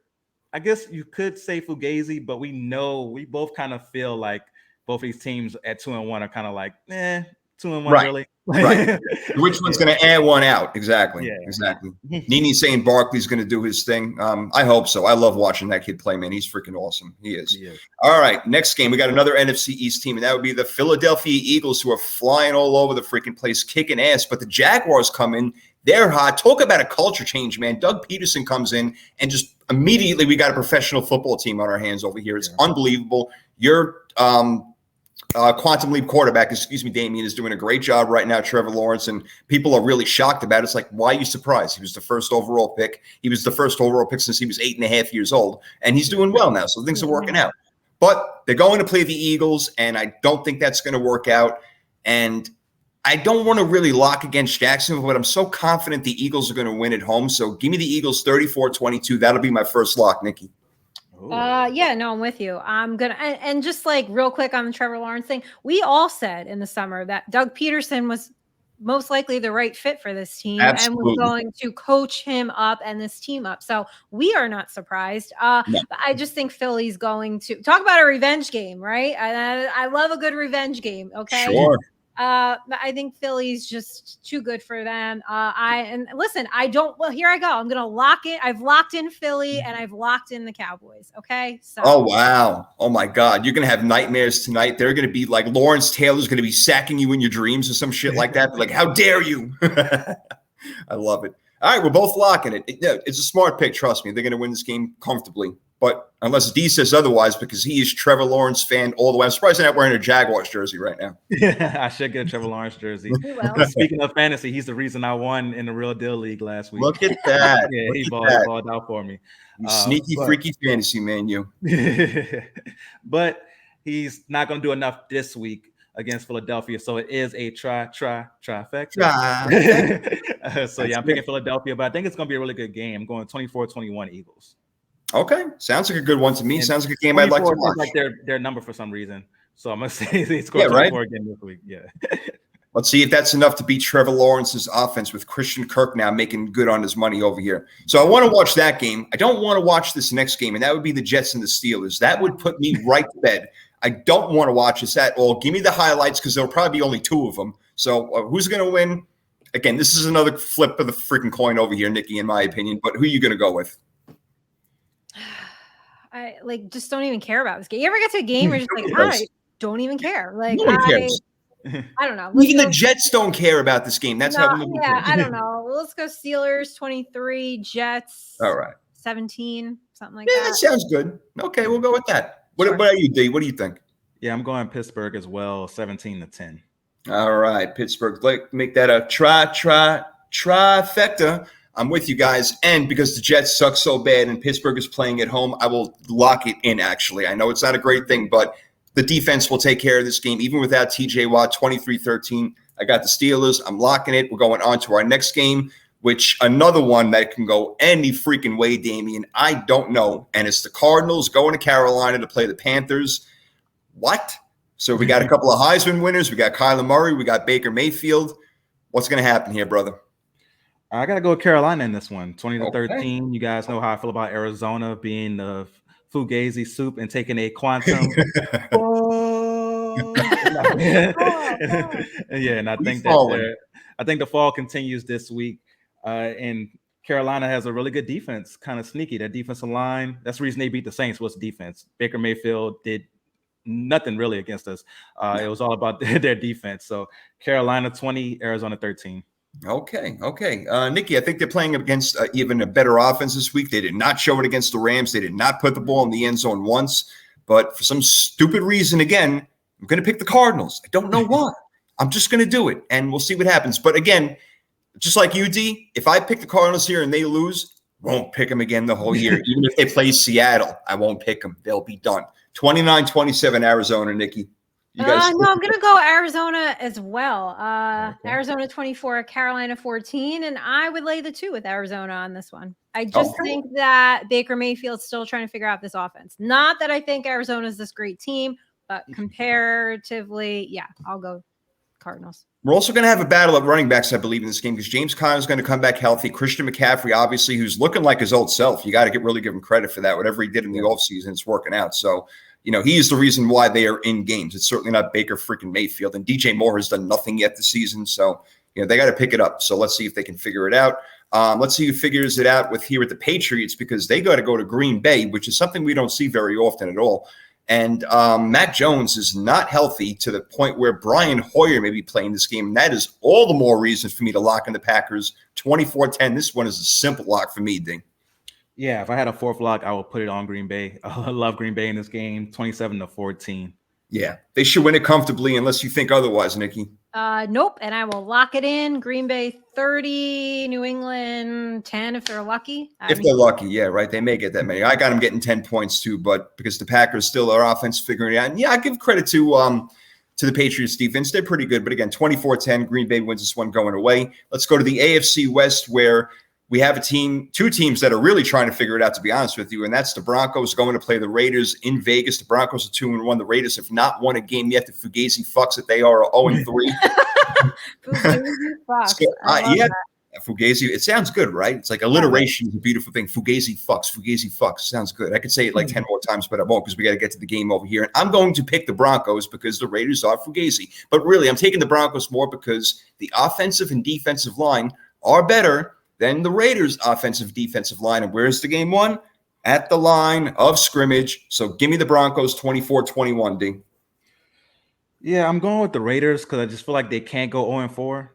S4: I guess you could say Fugazi, but we both kind of feel like both of these teams at 2-1 are kind of like, 2-1
S2: right.
S4: really.
S2: Right. Which one's going to add one out? Exactly.
S4: Yeah.
S2: Exactly. Nini's saying Barkley's going to do his thing. I hope so. I love watching that kid play, man. He's freaking awesome. He is. All right. Next game, we got another NFC East team, and that would be the Philadelphia Eagles, who are flying all over the freaking place, kicking ass. But the Jaguars come in. They're hot. Talk about a culture change, man. Doug Peterson comes in, and just immediately we got a professional football team on our hands over here. It's unbelievable. Your Quantum Leap quarterback, Damien, is doing a great job right now, Trevor Lawrence, and people are really shocked about it. It's like, why are you surprised? He was the first overall pick. He was the first overall pick since he was 8.5 years old, and he's doing well now, so things are working out. But they're going to play the Eagles, and I don't think that's going to work out. And I don't want to really lock against Jacksonville, but I'm so confident the Eagles are going to win at home. So give me the Eagles 34-22. That'll be my first lock, Nikki.
S3: I'm with you. I'm gonna and just like real quick on the Trevor Lawrence thing, we all said in the summer that Doug Peterson was most likely the right fit for this team and was
S2: Absolutely.
S3: going to coach him up and this team up. So we are not surprised.
S2: No.
S3: But I just think Philly's going to talk about a revenge game, right? I love a good revenge game. Okay.
S2: Sure.
S3: But I think Philly's just too good for them. Well, here I go. I'm gonna lock it. I've locked in Philly and I've locked in the Cowboys. Okay. So
S2: Oh wow. Oh my God. You're gonna have nightmares tonight. They're gonna be like Lawrence Taylor's gonna be sacking you in your dreams or some shit like that. Like, how dare you? I love it. All right, we're both locking it. It's a smart pick. Trust me, they're gonna win this game comfortably. But unless D says otherwise, because he is Trevor Lawrence fan all the way. I'm surprised I'm not wearing a Jaguars jersey right now.
S4: Yeah, I should get a Trevor Lawrence jersey. Speaking of fantasy, he's the reason I won in the Real Deal League last week.
S2: Look at that.
S4: Yeah,
S2: Look
S4: he
S2: at
S4: balled,
S2: that.
S4: balled out for me.
S2: You sneaky, freaky fantasy man, you.
S4: But he's not going to do enough this week against Philadelphia. So it is a trifecta. So yeah, I'm picking Philadelphia, but I think it's going to be a really good game. I'm going 24-21 Eagles.
S2: Okay, sounds like a good one to me.
S4: And
S2: sounds like a game I'd like to watch.
S4: Like their number for some reason. So I'm going to say they scored 24 again this week. Yeah.
S2: Let's see if that's enough to beat Trevor Lawrence's offense with Christian Kirk now making good on his money over here. So I want to watch that game. I don't want to watch this next game, and that would be the Jets and the Steelers. That would put me right to bed. I don't want to watch this at all. Give me the highlights because there'll probably be only two of them. So who's going to win? Again, this is another flip of the freaking coin over here, Nikki, in my opinion. But who are you going to go with?
S3: I just don't even care about this game. You ever get to a game where you're just like, I don't even care. Like,
S2: No one cares.
S3: I don't know.
S2: Even the Jets don't care about this game. That's how.
S3: I don't know. Let's go Steelers 23, Jets.
S2: All right.
S3: 17, something like
S2: Yeah, that sounds good. Okay, we'll go with that. What about you, D? What do you think?
S4: Yeah, I'm going Pittsburgh as well, 17-10.
S2: All right, Pittsburgh. Make that a trifecta. I'm with you guys. And because the Jets suck so bad and Pittsburgh is playing at home, I will lock it in, actually. I know it's not a great thing, but the defense will take care of this game, even without TJ Watt, 23-13. I got the Steelers. I'm locking it. We're going on to our next game, which another one that can go any freaking way, Damian. I don't know. And it's the Cardinals going to Carolina to play the Panthers. What? So we got a couple of Heisman winners. We got Kyler Murray. We got Baker Mayfield. What's going to happen here, brother?
S4: I got to go with Carolina in this one, 20-13.
S2: Okay.
S4: You guys know how I feel about Arizona being the Fugazi soup and taking a quantum. Yeah, and I think the fall continues this week. And Carolina has a really good defense, kind of sneaky. That defensive line, that's the reason they beat the Saints was defense. Baker Mayfield did nothing really against us. It was all about their defense. So Carolina 20, Arizona 13.
S2: Okay. Nikki, I think they're playing against even a better offense this week. They did not show it against the Rams. They did not put the ball in the end zone once. But for some stupid reason, again, I'm going to pick the Cardinals. I don't know why. I'm just going to do it, and we'll see what happens. But again, just like you, D, if I pick the Cardinals here and they lose, won't pick them again the whole year. Even if they play Seattle, I won't pick them. They'll be done. 29-27 Arizona, Nikki.
S3: No, I'm going to go Arizona as well. Okay. Arizona 24, Carolina 14, and I would lay the 2 with Arizona on this one. I just think that Baker Mayfield's still trying to figure out this offense. Not that I think Arizona is this great team, but comparatively, yeah, I'll go Cardinals.
S2: We're also going to have a battle of running backs, I believe, in this game because James Conner is going to come back healthy. Christian McCaffrey, obviously, who's looking like his old self. You got to really give him credit for that. Whatever he did in the offseason, it's working out. So, he is the reason why they are in games. It's certainly not Baker freaking Mayfield. And DJ Moore has done nothing yet this season. So, they got to pick it up. So let's see if they can figure it out. Let's see who figures it out with here at the Patriots because they got to go to Green Bay, which is something we don't see very often at all. And Matt Jones is not healthy to the point where Brian Hoyer may be playing this game. And that is all the more reason for me to lock in the Packers 24-10. This one is a simple lock for me, Ding.
S4: Yeah, if I had a fourth lock, I would put it on Green Bay. I love Green Bay in this game, 27-14.
S2: Yeah, they should win it comfortably unless you think otherwise, Nikki.
S3: Nope, and I will lock it in. Green Bay 30, New England 10 if they're lucky.
S2: They're lucky, yeah, right. They may get that many. I got them getting 10 points too, but because the Packers still are offense figuring it out. And yeah, I give credit to the Patriots defense. They're pretty good, but again, 24-10, Green Bay wins this one going away. Let's go to the AFC West where we have two teams that are really trying to figure it out, to be honest with you, and that's the Broncos going to play the Raiders in Vegas. The Broncos are 2-1. The Raiders have not won a game yet. The Fugazi fucks it. They are 0-3.
S3: Fugazi Fox.
S2: So,
S3: Yeah.
S2: Fugazi. It sounds good, right? It's like alliteration is a beautiful thing. Fugazi fucks. Fugazi fucks. Sounds good. I could say it like 10 more times, but I won't because we got to get to the game over here. And I'm going to pick the Broncos because the Raiders are Fugazi. But really, I'm taking the Broncos more because the offensive and defensive line are better than the Raiders' offensive defensive line. And where's the game won? At the line of scrimmage. So give me the Broncos 24-21, D.
S4: Yeah, I'm going with the Raiders because I just feel like they can't go 0-4.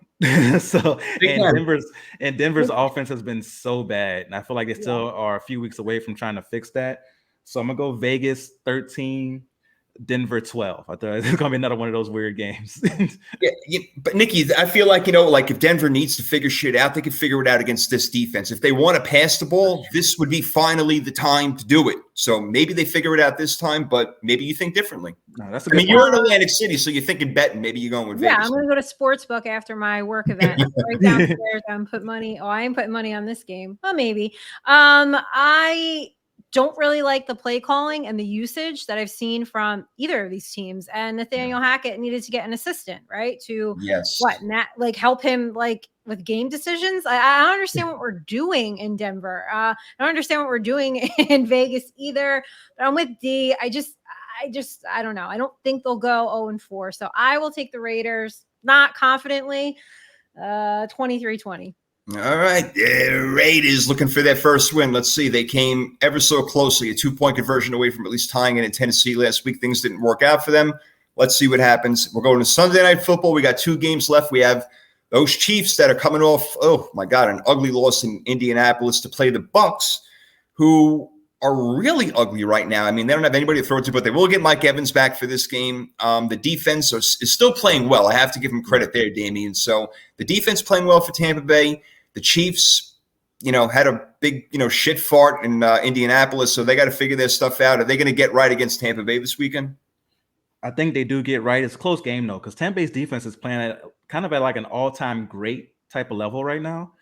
S4: So Denver's offense has been so bad, and I feel like they still are a few weeks away from trying to fix that. So I'm gonna go Vegas 13, Denver 12. I thought it's gonna be another one of those weird games.
S2: But Nikki, I feel like, like if Denver needs to figure shit out, they can figure it out against this defense. If they want to pass the ball, this would be finally the time to do it. So maybe they figure it out this time, but maybe you think differently.
S4: No, that's
S2: you're in Atlantic City, so you're thinking betting. Maybe you're going with Vegas.
S3: Yeah, I'm going to go to Sportsbook after my work event. Right downstairs, I'm putting money. Oh, I ain't putting money on this game. Well, maybe. I don't really like the play calling and the usage that I've seen from either of these teams. And Nathaniel Hackett needed to get an assistant, right? To help him with game decisions. I don't understand what we're doing in Denver. I don't understand what we're doing in Vegas either. But I'm with D. I don't know. I don't think they'll go 0-4. So I will take the Raiders, not confidently, 23-20.
S2: All right. The Raiders looking for their first win. Let's see. They came ever so closely, a 2-point conversion away from at least tying it in Tennessee last week. Things didn't work out for them. Let's see what happens. We're going to Sunday Night Football. We got 2 games left. We have those Chiefs that are coming off, oh my God, an ugly loss in Indianapolis to play the Bucs, who are really ugly right now. I mean, they don't have anybody to throw it to, but they will get Mike Evans back for this game. The defense is still playing well. I have to give them credit there, Damien. So the defense playing well for Tampa Bay. The Chiefs, had a big, shit fart in Indianapolis, so they got to figure their stuff out. Are they going to get right against Tampa Bay this weekend?
S4: I think they do get right. It's a close game, though, because Tampa Bay's defense is playing at like an all-time great type of level right now.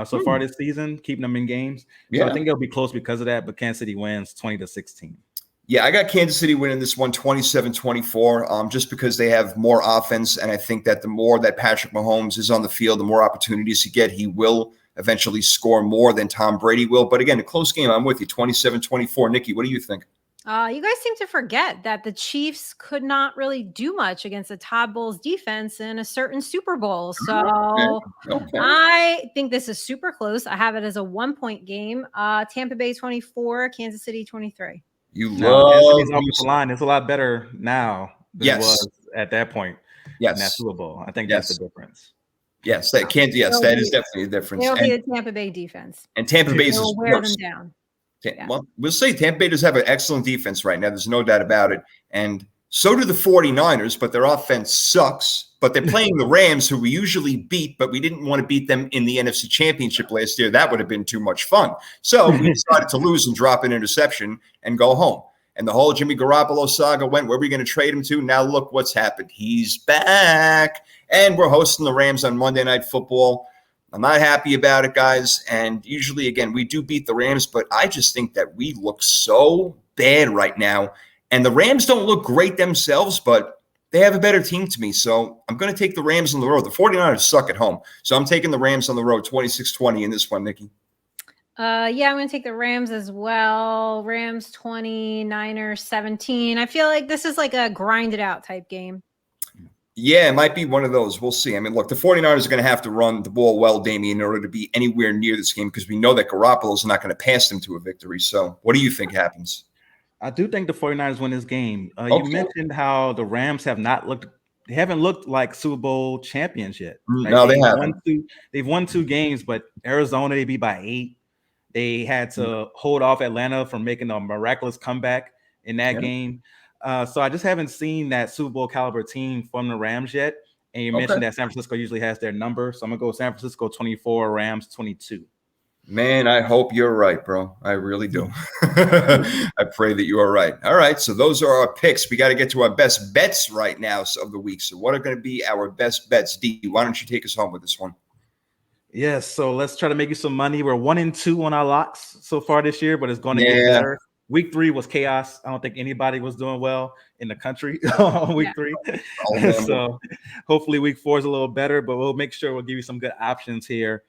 S4: So far this season, keeping them in games. So I think it'll be close because of that, but Kansas City wins 20-16.
S2: Yeah, I got Kansas City winning this one 27-24, just because they have more offense. And I think that the more that Patrick Mahomes is on the field, the more opportunities he get, he will eventually score more than Tom Brady will. But again, a close game. I'm with you, 27-24. Nikki, what do you think?
S3: You guys seem to forget that the Chiefs could not really do much against the Todd Bowles defense in a certain Super Bowl. So okay. I think this is super close. I have it as a 1-point game. Tampa Bay 24, Kansas City 23.
S2: You love
S4: the line. It's a lot better now than it was at that point.
S2: Yes,
S4: in that Super Bowl. I think that's the difference.
S2: Yes, that can't. Yes, that is definitely a difference.
S3: It'll be the Tampa Bay defense,
S2: and Tampa Bay will
S3: wear them down.
S2: Well, we'll say Tampa Bay does have an excellent defense right now. There's no doubt about it, and so do the 49ers. But their offense sucks. But they're playing the Rams, who we usually beat, but we didn't want to beat them in the NFC Championship last year. That would have been too much fun. So we decided to lose and drop an interception and go home. And the whole Jimmy Garoppolo saga went, where are we going to trade him to? Now look what's happened. He's back. And we're hosting the Rams on Monday Night Football. I'm not happy about it, guys. And usually, again, we do beat the Rams, but I just think that we look so bad right now. And the Rams don't look great themselves, but they have a better team to me, so I'm going to take the Rams on the road. The 49ers suck at home, so I'm taking the Rams on the road, 26-20 in this one, Nikki.
S3: I'm going to take the Rams as well. Rams 20, Niners 17. I feel like this is like a grinded-out type game.
S2: Yeah, it might be one of those. We'll see. I mean, look, the 49ers are going to have to run the ball well, Damien, in order to be anywhere near this game because we know that Garoppolo's not going to pass them to a victory. So what do you think happens?
S4: I do think the 49ers win this game. You mentioned how the Rams haven't looked like Super Bowl champions yet. Right?
S2: No, they haven't.
S4: They've won 2 games, but Arizona, they beat by 8. They had to hold off Atlanta from making a miraculous comeback in that game. So I just haven't seen that Super Bowl caliber team from the Rams yet. And you mentioned that San Francisco usually has their number. So I'm going to go San Francisco 24, Rams 22.
S2: Man, I hope you're right, bro. I really do. I pray that you are right. All right, so those are our picks. We got to get to our best bets right now of the week. So what are going to be our best bets? D, why don't you take us home with this one?
S4: Yes, so let's try to make you some money. We're 1-2 on our locks so far this year, but it's going to get
S2: Yeah.
S4: better. Week 3 was chaos. I don't think anybody was doing well in the country on week 3. So hopefully week 4 is a little better, but we'll make sure we'll give you some good options here.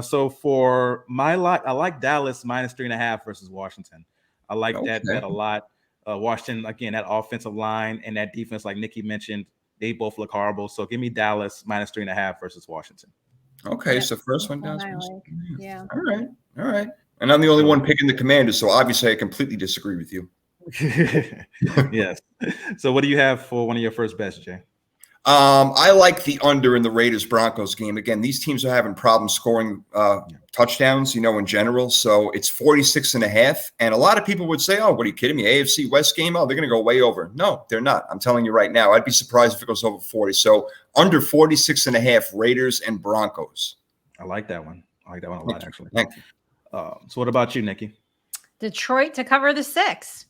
S4: So for my lock, I like Dallas -3.5 versus Washington. I like that bet a lot. Washington, again, that offensive line and that defense, like Nikki mentioned, they both look horrible. So give me Dallas -3.5 versus Washington.
S2: Okay, so first one down.
S3: Yeah.
S2: All right. And I'm the only one picking the Commanders, so obviously I completely disagree with you.
S4: Yes. So what do you have for one of your first bets, Jay?
S2: I like the under in the Raiders Broncos game. Again, these teams are having problems scoring touchdowns, in general. So it's 46.5. And a lot of people would say, oh, what are you kidding me? AFC West game? Oh, they're going to go way over. No, they're not. I'm telling you right now. I'd be surprised if it goes over 40. So under 46.5, Raiders and Broncos.
S4: I like that one. I like that one a lot, actually.
S2: Thank you.
S4: So what about you, Nikki?
S3: Detroit to cover the 6.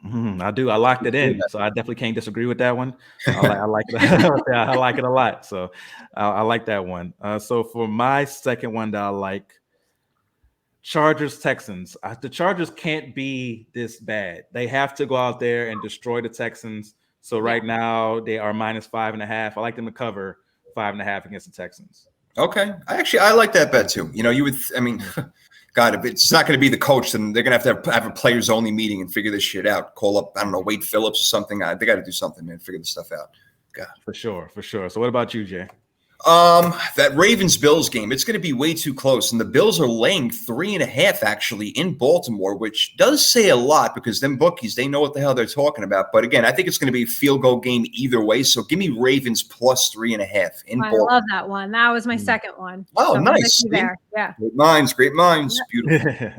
S4: I do. I locked it in, so I definitely can't disagree with that one. I like it. I like it a lot. So I like that one. So for my second one that I like, Chargers Texans. The Chargers can't be this bad. They have to go out there and destroy the Texans. So right now they are -5.5. I like them to cover 5.5 against the Texans.
S2: Okay. I like that bet too. God, if it's not going to be the coach, then they're going to have a players only meeting and figure this shit out. Call up, I don't know, Wade Phillips or something. They got to do something, man. Figure this stuff out. God.
S4: For sure. So what about you, Jay?
S2: That Ravens-Bills game, it's going to be way too close. And the Bills are laying 3.5 actually in Baltimore, which does say a lot because them bookies, they know what the hell they're talking about. But again, I think it's going to be a field goal game either way. So give me Ravens +3.5 in Baltimore.
S3: I love that one. That was my second one.
S2: Oh,
S3: so
S2: nice.
S3: There. Yeah.
S2: Great minds. Beautiful.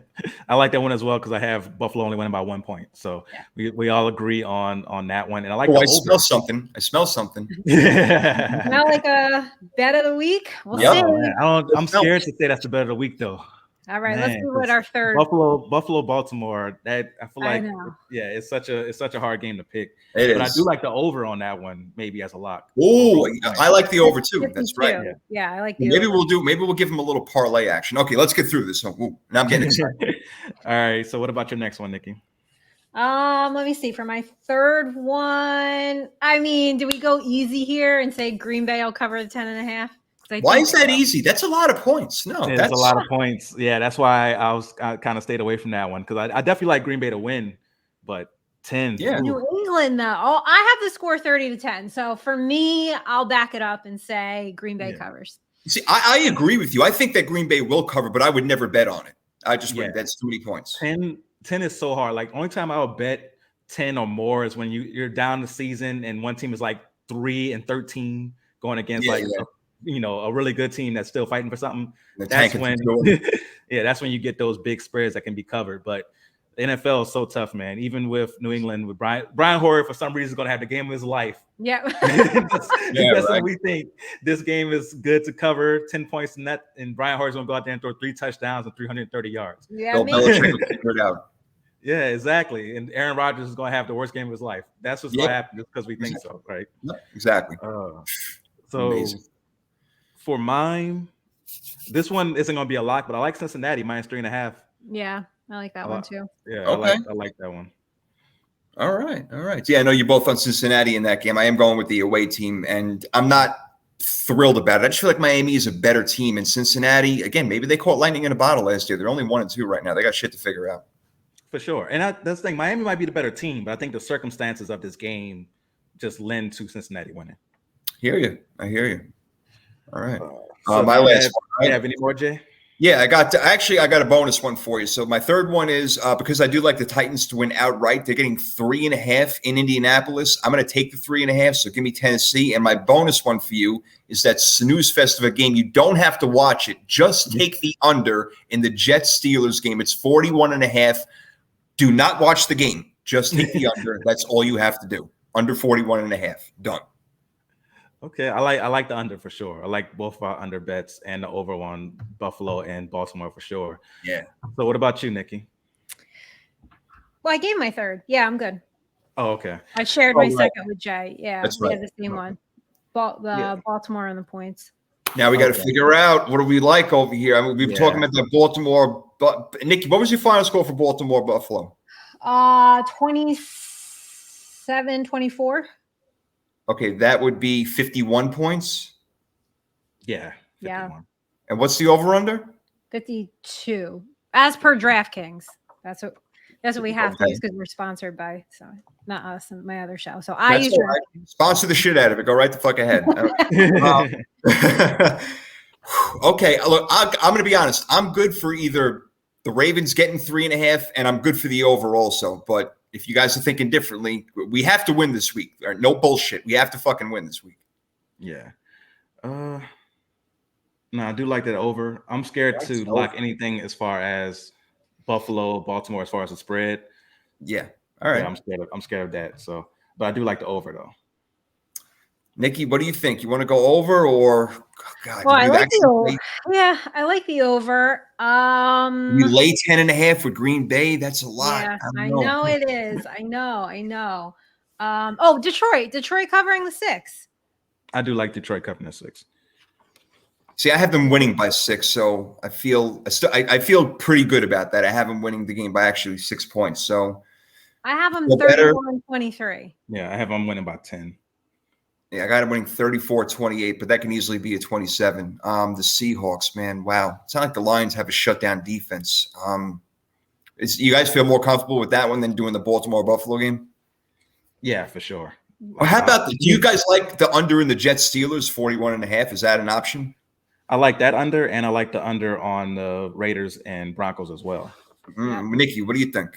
S4: I like that one as well because I have Buffalo only winning by 1 point. So we all agree on that one. And I like
S2: I smell something.
S3: Now like a bet of the week. We'll see.
S4: I'm scared to say that's the bet of the week though.
S3: All right, let's see what our third
S4: Buffalo, Baltimore. That I feel like it's such a hard game to pick. But I do like the over on that one, maybe as a lock.
S2: Oh, I like the over too. That's right.
S3: Yeah, I like the
S2: maybe
S3: over.
S2: Maybe we'll give them a little parlay action. Okay, let's get through this. Now I'm getting excited.
S4: All right. So what about your next one, Nikki?
S3: Let me see. For my third one, do we go easy here and say Green Bay will cover the 10.5?
S2: Why is that easy? That's a lot of points. No,
S4: that's a lot of points. Yeah, that's why I kind of stayed away from that one because I definitely like Green Bay to win, but 10.
S3: Yeah. New England though. I have the score 30-10. So for me, I'll back it up and say Green Bay covers.
S2: See, I agree with you. I think that Green Bay will cover, but I would never bet on it. I just wouldn't. That's too many points.
S4: 10 is so hard. Like only time I would bet 10 or more is when you're down the season and one team is like 3-13 going against a really good team that's still fighting for something. That's when that's when you get those big spreads that can be covered. But the NFL is so tough, man. Even with New England, with Brian Hoyer, for some reason, is going to have the game of his life.
S3: Yeah.
S4: That's what we think. This game is good to cover 10 points in that, and Brian Hoyer's going to go out there and throw 3 touchdowns and 330 yards.
S3: Yeah,
S2: figure it out.
S4: Yeah, exactly. And Aaron Rodgers is going to have the worst game of his life. That's what's going to happen just because we think so, right?
S2: Exactly.
S4: So
S2: amazing.
S4: For mine, this one isn't going to be a lock, but I like Cincinnati -3.5.
S3: Yeah, I like that one too.
S4: Yeah, okay. I like that one.
S2: All right. Yeah, I know you're both on Cincinnati in that game. I am going with the away team, and I'm not thrilled about it. I just feel like Miami is a better team, and Cincinnati, again, maybe they caught lightning in a bottle last year. They're only 1-2 right now. They got shit to figure out.
S4: For sure. And that's the thing. Miami might be the better team, but I think the circumstances of this game just lend to Cincinnati winning.
S2: I hear you. All right.
S4: So
S2: my last one.
S4: Right? You have any more, Jay?
S2: Yeah, I got a bonus one for you. So my third one is because I do like the Titans to win outright. They're getting 3.5 in Indianapolis. I'm going to take the 3.5. So give me Tennessee. And my bonus one for you is that snooze fest of a game. You don't have to watch it. Just take the under in the Jets Steelers game. It's 41.5. Do not watch the game. Just take the under. That's all you have to do. Under 41.5. Done.
S4: Okay, I like the under for sure. I like both of our under bets and the over on Buffalo and Baltimore for sure.
S2: Yeah.
S4: So what about you, Nikki?
S3: Well, I gave my third. Yeah, I'm good.
S4: Oh, okay.
S3: I shared my second with Jay. Yeah,
S2: that's
S3: we
S2: right.
S3: had the same one. Baltimore and the points.
S2: Now we got to
S4: Okay.
S2: figure out what do we like over here. I mean, we've been talking
S4: Yeah.
S2: about the Baltimore. But Nikki, what was your final score for Baltimore Buffalo?
S3: 27-24.
S2: Okay, that would be 51 points.
S4: Yeah.
S3: Yeah.
S4: 51.
S2: And what's the over under?
S3: 52 as per DraftKings. That's what we have to
S2: Okay.
S3: use because we're sponsored by, so not us and my other show. So I
S2: That's
S3: use
S2: all right. Sponsor the shit out of it. Go right the fuck ahead. Okay, look, I'm going to be honest. I'm good for either the Ravens getting 3.5, and I'm good for the over also. But if you guys are thinking differently, we have to win this week. No bullshit. We have to fucking win this week.
S4: Yeah. No, I do like that over. I'm scared
S2: That's
S4: to
S2: over.
S4: lock anything as far as Buffalo, Baltimore, as far as the spread.
S2: Yeah. All right.
S4: Yeah, I'm scared of that. So, but I do like the over though.
S2: Nikki, what do you think? You want to go over or God?
S3: Well, I
S2: we
S3: like
S2: actually
S3: the over. Yeah, I like the over.
S2: We lay 10.5 with Green Bay. That's a lot.
S3: Yeah,
S2: I
S3: I
S2: don't
S3: know it is. I know. Oh, Detroit covering the 6.
S4: I do like Detroit covering the 6.
S2: See, I have them winning by 6, so I feel pretty good about that. I have them winning the game by actually 6 points. So
S3: I have them
S2: Feel better.
S3: 31-23.
S4: Yeah, I have them winning by 10.
S2: yeah, I got them winning 34-28, but that can easily be a 27. The Seahawks, man, wow. It's not like the Lions have a shutdown defense. You guys feel more comfortable with that one than doing the Baltimore Buffalo game?
S4: Yeah, for sure.
S2: Well, how about do you guys like the under in the Jets Steelers 41.5? Is that an option?
S4: I like that under, and I like the under on the Raiders and Broncos as well.
S2: Nikki, what do you think?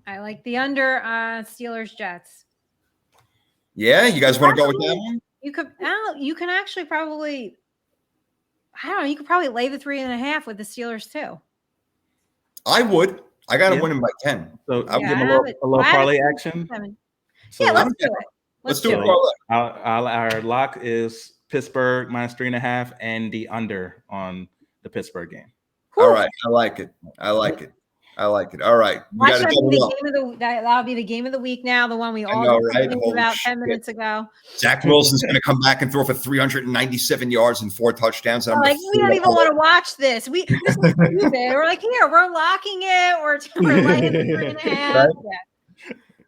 S3: I like the under Steelers Jets.
S2: Yeah, you guys want to go with that one?
S3: You can actually probably, I don't know, you could probably lay the 3.5 with the Steelers too.
S2: I would. I got to
S4: Yeah.
S2: win him by 10.
S4: So
S2: I'll
S4: give
S3: Yeah,
S4: them
S3: I have it.
S4: a little
S3: I have
S4: parlay
S3: it.
S4: action.
S3: Yeah,
S4: So
S3: let's do it.
S2: Let's do
S3: do
S2: it.
S3: it.
S2: Parlay.
S4: our lock is Pittsburgh minus 3.5 and the under on the Pittsburgh game.
S2: All right. I like it. All right. We
S3: Watch
S2: got to
S3: that be
S2: double
S3: the
S2: up.
S3: game of the that'll be the game of the week now, the one we all
S2: know,
S3: just
S2: right?
S3: talked
S2: Holy
S3: about 10
S2: shit.
S3: minutes ago.
S2: Zach Wilson's going to come back and throw for 397 yards and 4 touchdowns. And I'm
S3: Like,
S2: gonna
S3: we don't
S2: fill
S3: even
S2: up
S3: want to watch this. This is stupid. We're like, here, we're locking it. We're laying the 3.5.
S2: Right?
S3: Yeah.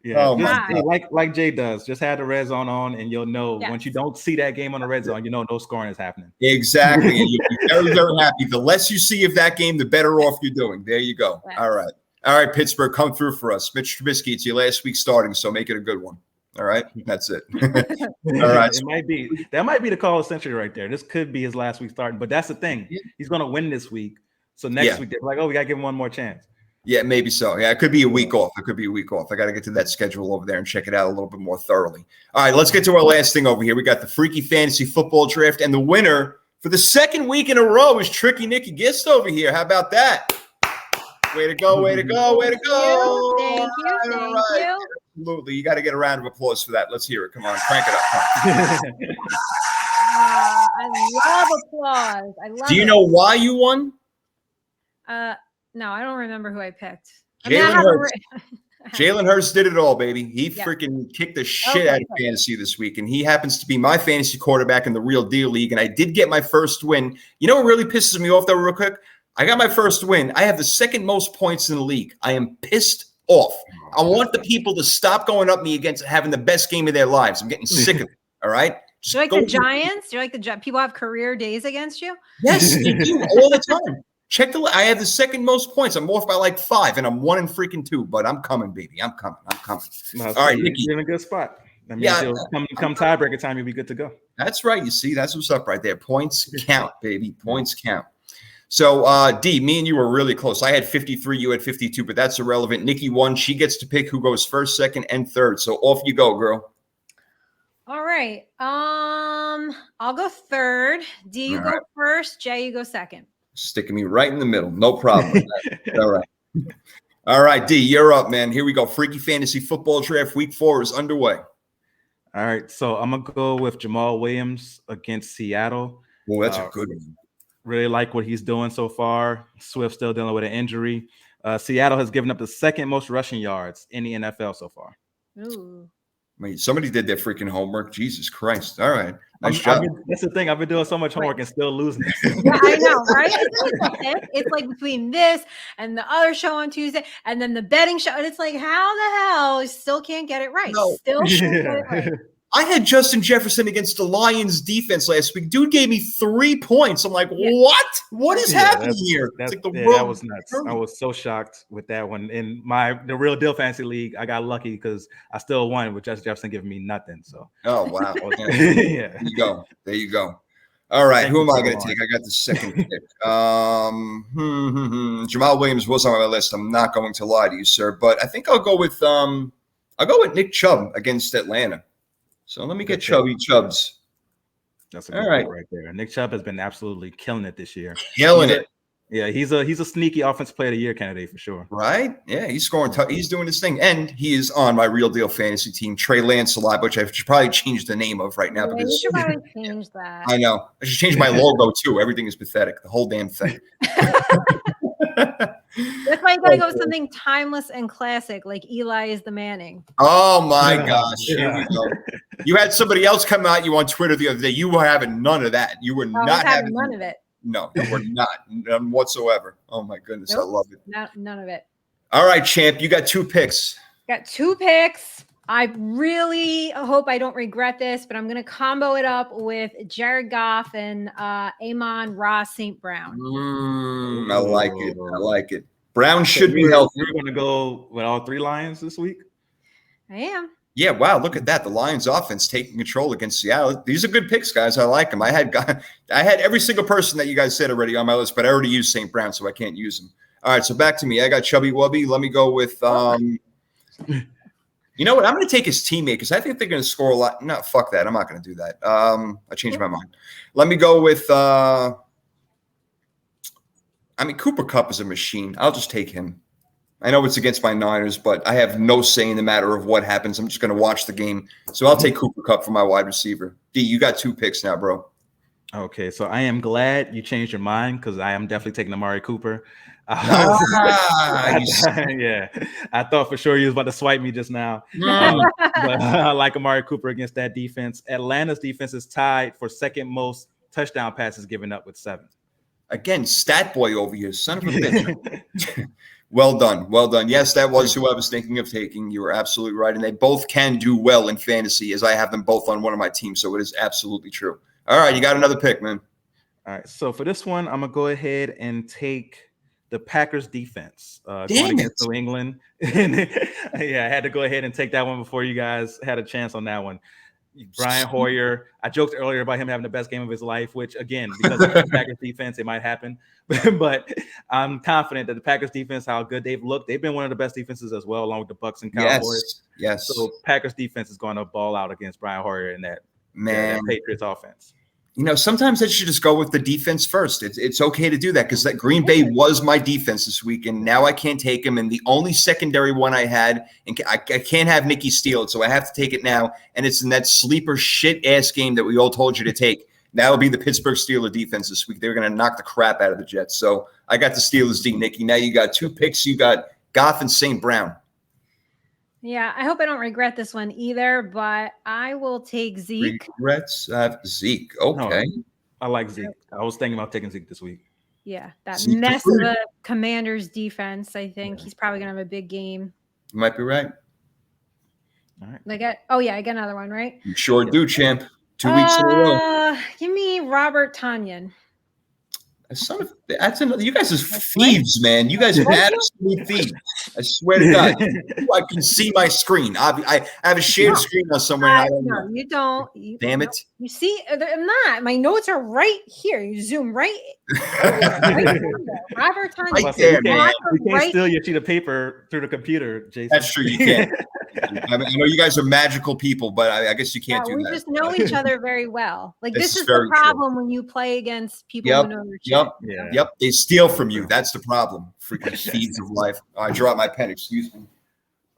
S4: Yeah,
S2: Oh,
S4: just,
S3: my
S4: like Jay does. Just have the red zone on, and you'll know
S3: Yes.
S4: once you don't see that game on the red zone, you know no scoring is happening.
S2: Exactly. And you'll be very, very happy. The less you see of that game, the better off you're doing. There you go.
S3: Yes.
S2: All right, Pittsburgh, come through for us. Mitch Trubisky, it's your last week starting, so make it a good one. All right, that's it. All right.
S4: That might be the call of the century right there. This could be his last week starting, but that's the thing. He's going to win this week. So next week, they're like, oh, we got to give him one more chance.
S2: Yeah, maybe so. Yeah, it could be a week off. I got to get to that schedule over there and check it out a little bit more thoroughly. All right, let's get to our last thing over here. We got the Freaky Fantasy Football Draft, and the winner for the second week in a row is Tricky Nicky Gist over here. How about that? Way to go, way to go, way to go.
S3: Thank you.
S2: All right. Absolutely. You got to get a round of applause for that. Let's hear it. Come on, crank it up.
S3: I love applause. I love
S2: Do you
S3: it.
S2: know why you won?
S3: No, I don't remember who I picked.
S2: Jalen Hurts. Jalen Hurts did it all, baby. He
S3: Yeah.
S2: freaking kicked the shit out of fantasy this week, and he happens to be my fantasy quarterback in the Real Deal League, and I did get my first win. You know what really pisses me off, though, real quick? I got my first win. I have the second most points in the league. I am pissed off. I want the people to stop going up me against having the best game of their lives. I'm getting sick of it, all right?
S3: You're like the Giants? You're like the people have career days against you?
S2: Yes, you do all the time. Check I have the second most points. I'm off by like 5, and I'm 1-2. But I'm coming, baby. I'm coming.
S4: No,
S2: All right,
S4: you're
S2: Nikki.
S4: in a good spot. That means
S2: Yeah,
S4: come tiebreaker time, you'll be good to go.
S2: That's right. You see, that's what's up right there. Points count, baby. Points count. So, D, me and you were really close. I had 53, you had 52, but that's irrelevant. Nikki won. She gets to pick who goes first, second, and third. So off you go, girl.
S3: All right. I'll go third. D, you
S2: All
S3: go
S2: right.
S3: first. Jay, you go second.
S2: Sticking me right in the middle. No problem. All right. All right, D, you're up, man. Here we go. Freaky Fantasy Football Draft Week 4 is underway.
S4: All right, so I'm going to go with Jamal Williams against Seattle.
S2: Well, that's a good one.
S4: Really like what he's doing so far. Swift still dealing with an injury. Seattle has given up the second most rushing yards in the NFL so far.
S3: Ooh.
S2: Wait, somebody did their freaking homework. Jesus Christ. All right. Nice job.
S4: That's the thing. I've been doing so much homework and still losing.
S3: Yeah, I know, right? It's like between this and the other show on Tuesday and then the betting show. And it's like, how the hell I still can't get it right?
S2: No.
S3: Still can't get it right.
S2: I had Justin Jefferson against the Lions defense last week. Dude gave me 3 points. I'm like, what? What is happening here? It's like the world.
S4: That was nuts. I was so shocked with that one. In the Real Deal Fantasy League, I got lucky because I still won with Justin Jefferson giving me nothing. So
S2: oh wow.
S4: Yeah.
S2: There you go. There you go. All right. Who am I going to take? I got the second pick. Jamal Williams was on my list. I'm not going to lie to you, sir, but I think I'll go with Nick Chubb against Atlanta. So let me get Chubby Chubbs.
S4: That's a good pick right there. Nick Chubb has been absolutely killing it this year.
S2: Killing it.
S4: Yeah, he's a sneaky offensive player of the year candidate for sure.
S2: Right? Yeah, he's scoring. He's doing his thing, and he is on my Real Deal fantasy team, Trey Lancelot, which I should probably change the name of right now because
S3: you should probably change that.
S2: I know I should change my logo too. Everything is pathetic. The whole damn thing.
S3: That's why you gotta go with something timeless and classic, like Eli is the Manning.
S2: Oh my gosh! Here we go. You had somebody else come at you on Twitter the other day. You were having none of that. You were not having
S3: none of it.
S2: No, you were not, none whatsoever. Oh my goodness,
S3: Nope.
S2: I love it.
S3: None of it.
S2: All right, champ, you got 2 picks.
S3: Got 2 picks. I really hope I don't regret this, but I'm going to combo it up with Jared Goff and Amon-Ra St. Brown.
S2: I like it. I like it. Brown should be healthy.
S4: You're going to go with all 3 Lions this week?
S3: I am.
S2: Yeah, wow, look at that. The Lions offense taking control against Seattle. These are good picks, guys. I like them. I had every single person that you guys said already on my list, but I already used St. Brown, so I can't use them. All right, so back to me. I got Chubby Wubby. Let me go with you know what? I'm going to take his teammate because I think they're going to score a lot. No, fuck that. I'm not going to do that. I changed my mind. Let me go with Cooper Kupp is a machine. I'll just take him. I know it's against my Niners, but I have no say in the matter of what happens. I'm just going to watch the game. So I'll take Cooper Kupp for my wide receiver. D, you got 2 picks now, bro.
S4: Okay, so I am glad you changed your mind because I am definitely taking Amari Cooper.
S2: Yeah,
S4: I thought for sure you was about to swipe me just now. But I like Amari Cooper against that defense. Atlanta's defense is tied for second most touchdown passes given up with 7.
S2: Again, stat boy over here, son of a bitch. Well done. Well done. Yes, that was who I was thinking of taking. You were absolutely right. And they both can do well in fantasy as I have them both on one of my teams. So it is absolutely true. All right, you got another pick, man.
S4: All right, so for this one, I'm going to go ahead and take the Packers defense going against New England. Yeah, I had to go ahead and take that one before you guys had a chance on that one. Brian Hoyer, I joked earlier about him having the best game of his life, which again, because of the Packers defense, it might happen. But I'm confident that the Packers defense, how good they've looked, they've been one of the best defenses as well, along with the Bucs and Cowboys.
S2: Yes.
S4: So Packers defense is going to ball out against Brian Hoyer in that Patriots offense.
S2: You know, sometimes I should just go with the defense first. It's okay to do that because that Green Bay was my defense this week, and now I can't take him. And the only secondary one I had, and I can't have Nicky steal it, so I have to take it now. And it's in that sleeper shit-ass game that we all told you to take. That would be the Pittsburgh Steelers defense this week. They're going to knock the crap out of the Jets. So I got the Steelers D, Nicky. Now you got 2 picks. You got Goff and St. Brown.
S3: Yeah, I hope I don't regret this one either, but I will take Zeke.
S2: Regrets Zeke. Okay.
S4: Oh, I like Zeke. I was thinking about taking Zeke this week.
S3: Yeah, that
S2: Zeke
S3: mess of a Commanders defense. I think he's probably going to have a big game.
S2: You might be right.
S4: All right.
S3: I got another one, right?
S2: You sure do, champ. 2 weeks in a row.
S3: Give me Robert Tonyan.
S2: That's another. You guys are thieves, man. You guys are absolute thieves. I swear to God. I can see my screen. I have a shared screen on somewhere. And I don't know.
S3: You don't.
S2: Damn it.
S3: You see, I'm not. My notes are right here. You zoom right. Robert Tonyan.
S2: Right there, man.
S4: You can't steal your sheet of paper through the computer, Jason.
S2: That's true. You can't. I know you guys are magical people, but I guess you can't do
S3: we
S2: that.
S3: We just know each other very well. Like
S2: This
S3: this
S2: is
S3: is the
S2: very
S3: problem
S2: true.
S3: when you play against people who know your shit.
S2: Yep. They steal from you. That's the problem. Freaking thieves of life. I dropped my pen. Excuse me.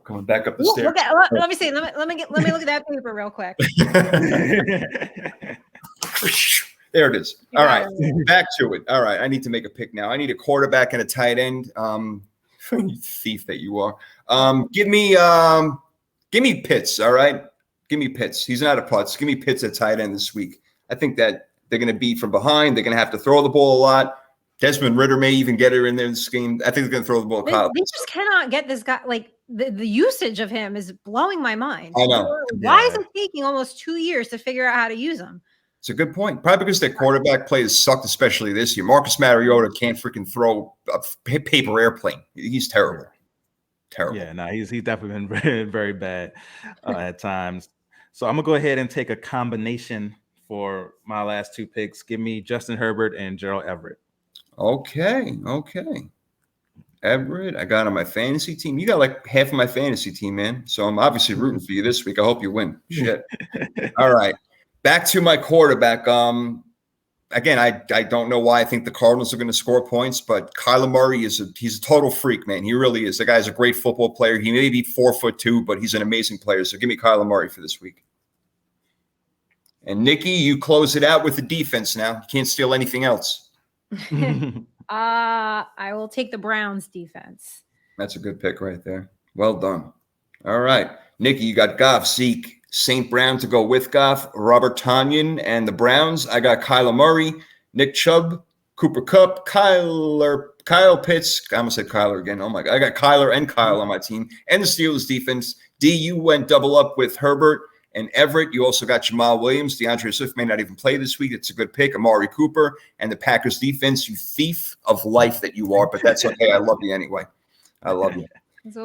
S2: Coming back up the stairs.
S3: Let me see. Let me look at that paper real quick.
S2: There it is. All right, back to it. All right, I need to make a pick now. I need a quarterback and a tight end. You thief that you are. Give me Pitts. All right. Give me Pitts. He's not a putz. Give me Pitts at tight end this week. I think that they're going to be from behind. They're going to have to throw the ball a lot. Desmond Ridder may even get her in there in this game. I think they're going to throw the ball.
S3: They just cannot get this guy. Like the usage of him is blowing my mind.
S2: I know.
S3: Why is it taking almost 2 years to figure out how to use him?
S2: It's a good point. Probably because their quarterback play has sucked, especially this year. Marcus Mariota can't freaking throw a paper airplane. He's terrible. Terrible.
S4: Yeah, no, he's definitely been very, very bad at times. So I'm going to go ahead and take a combination for my last two picks. Give me Justin Herbert and Gerald Everett.
S2: Okay. Everett, I got on my fantasy team. You got like half of my fantasy team, man. So I'm obviously rooting for you this week. I hope you win. Shit. All right. Back to my quarterback. Again, I don't know why I think the Cardinals are going to score points, but Kyler Murray he's a total freak, man. He really is. The guy's a great football player. He may be 4'2", but he's an amazing player. So give me Kyler Murray for this week. And Nikki, you close it out with the defense now. You can't steal anything else.
S3: I will take the Browns defense.
S2: That's a good pick right there. Well done. All right. Nikki, you got Goff, Zeke, St. Brown to go with Goff, Robert Tonyan, and the Browns. I got Kyler Murray, Nick Chubb, Cooper Kupp, Kyle Pitts. I almost said Kyler again. Oh, my God. I got Kyler and Kyle on my team. And the Steelers defense. D, you went double up with Herbert and Everett. You also got Jamal Williams. DeAndre Swift may not even play this week. It's a good pick. Amari Cooper and the Packers defense. You thief of life that you are, but that's okay. I love you anyway. I love you.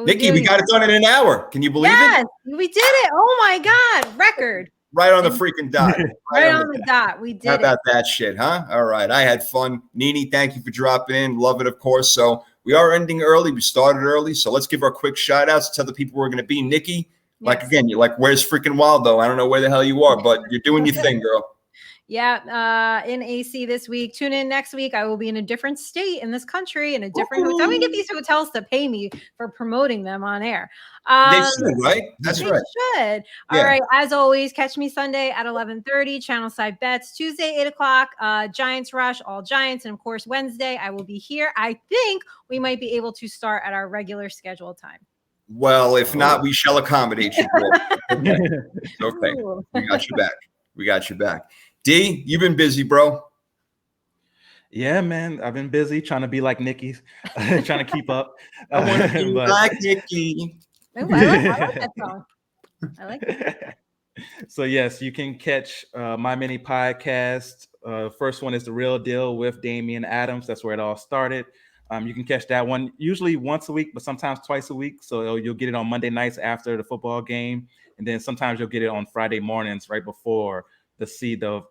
S2: Nikki, we got it done in an hour. Can you believe it?
S3: Yes, we did it. Oh my God. Record.
S2: Right on the freaking dot.
S3: Right on the dot. We did it.
S2: How about that shit, huh? All right. I had fun. Nini, thank you for dropping in. Love it, of course. So we are ending early. We started early. So let's give our quick shout outs. Tell the people we're going to be. Nikki, like, again, you're like, where's freaking Waldo? I don't know where the hell you are, but you're doing your thing, girl.
S3: Yeah, in AC this week. Tune in next week. I will be in a different state in this country, in a different hotel. We get these hotels to pay me for promoting them on air.
S2: They should, right? That's
S3: they
S2: right.
S3: Should. All right. As always, catch me Sunday at 11:30. Channel Side Bets. Tuesday 8 o'clock. Giants Rush. All Giants, and of course Wednesday I will be here. I think we might be able to start at our regular scheduled time.
S2: Well, if not, we shall accommodate you. Okay. Okay. We got your back. D, you've been busy, bro.
S4: Yeah, man. I've been busy trying to be like Nikki, trying to keep up.
S2: I want to be like Nikki.
S3: Ooh, I like that song. I like it.
S4: So, yes, you can catch my mini podcast. First one is The Real Deal with Damian Adams. That's where it all started. You can catch that one usually once a week, but sometimes twice a week. So you'll get it on Monday nights after the football game. And then sometimes you'll get it on Friday mornings right before the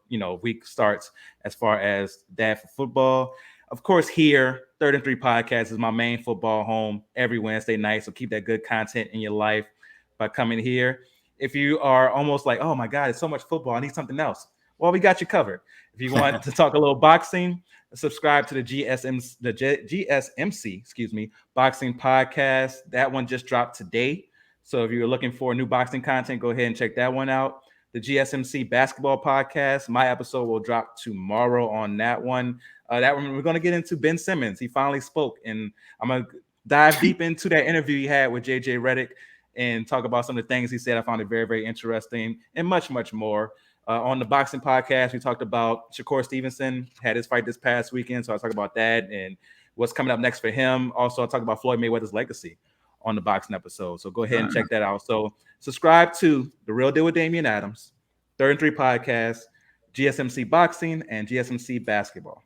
S4: week starts as far as Dad for Football. Of course, here, 3rd and 3 Podcast is my main football home every Wednesday night. So keep that good content in your life by coming here. If you are almost like, oh my God, it's so much football, I need something else. Well, we got you covered. If you want to talk a little boxing, subscribe to the GSMC, boxing podcast. That one just dropped today. So if you're looking for new boxing content, go ahead and check that one out. The GSMC basketball podcast, my episode will drop tomorrow on that one. That one, we're going to get into Ben Simmons. He finally spoke, and I'm going to dive deep into that interview he had with JJ Redick and talk about some of the things he said. I found it very, very interesting, and much, much more. On the boxing podcast, we talked about Shakur Stevenson, had his fight this past weekend. So I talk about that and what's coming up next for him. Also, I talk about Floyd Mayweather's legacy on the boxing episode. So go ahead and check that out. So subscribe to The Real Deal with Damian Adams, 3rd and 3 Podcast, GSMC Boxing, and GSMC Basketball.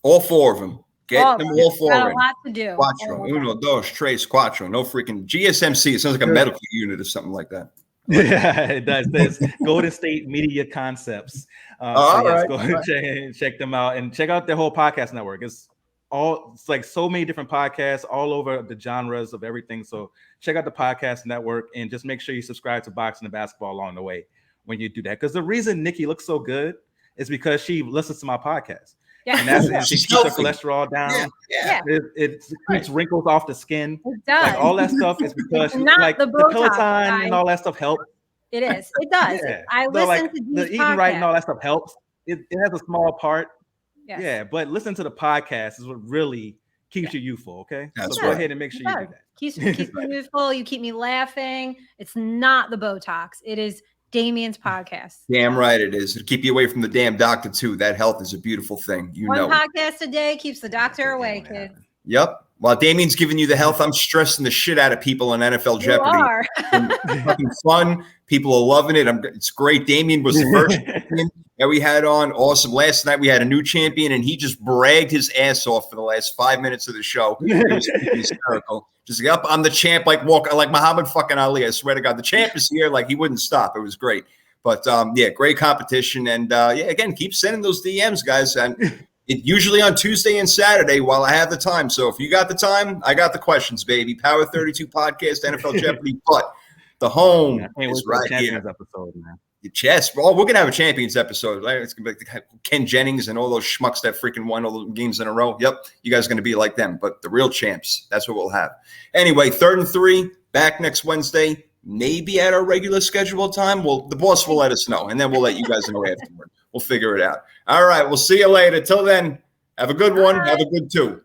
S2: All 4 of them. Get them all forward.
S3: Got a lot to do.
S2: Cuatro, uno, dos, tres, cuatro. No freaking GSMC. It sounds like a medical unit or something like that.
S4: Yeah, it does. There's Golden State Media Concepts. Check them out and check out their whole podcast network. It's like so many different podcasts all over the genres of everything. So check out the podcast network and just make sure you subscribe to Boxing and Basketball along the way when you do that. Because the reason Nikki looks so good is because she listens to my podcast.
S3: Yeah.
S4: And she keeps her cholesterol down.
S2: Yeah.
S4: It keeps wrinkles off the skin.
S3: It does.
S4: Like all that stuff is because
S3: Not
S4: the Peloton and all that stuff helps.
S3: It is. It does.
S4: Yeah.
S3: I listen to
S4: the eating right and all that stuff helps. It has a small part.
S3: Yes.
S4: Yeah, but listen to the podcast is what really keeps you youthful. Okay,
S2: That's
S4: so go ahead and make sure you do that.
S3: Keeps me youthful. You keep me laughing. It's not the Botox. It is Damien's podcast.
S2: Damn right it is. It'll keep you away from the damn doctor too. That health is a beautiful thing. You
S3: One
S2: know.
S3: podcast a day keeps the doctor away, kids.
S2: Yep. While Damien's giving you the health, I'm stressing the shit out of people on NFL Jeopardy.
S3: You are.
S2: It's fucking fun. People are loving it. It's great. Damien was the first champion that we had on. Awesome. Last night we had a new champion, and he just bragged his ass off for the last 5 minutes of the show. It was hysterical. Just like, I'm the champ, like Muhammad fucking Ali. I swear to God, the champ is here. Like he wouldn't stop. It was great. But yeah, great competition. And yeah, again, keep sending those DMs, guys. And usually on Tuesday and Saturday while I have the time. So if you got the time, I got the questions, baby. Power 32 podcast, NFL Jeopardy. But the home is right here.
S4: Episode, man.
S2: Chess. Well, we're gonna have a champions episode. Right? It's gonna be like Ken Jennings and all those schmucks that freaking won all the games in a row. Yep, you guys are gonna be like them, but the real champs. That's what we'll have. Anyway, 3rd and 3 back next Wednesday. Maybe at our regular scheduled time. Well, the boss will let us know, and then we'll let you guys know afterward. We'll figure it out. All right, we'll see you later. Till then, have a good one. Have a good two.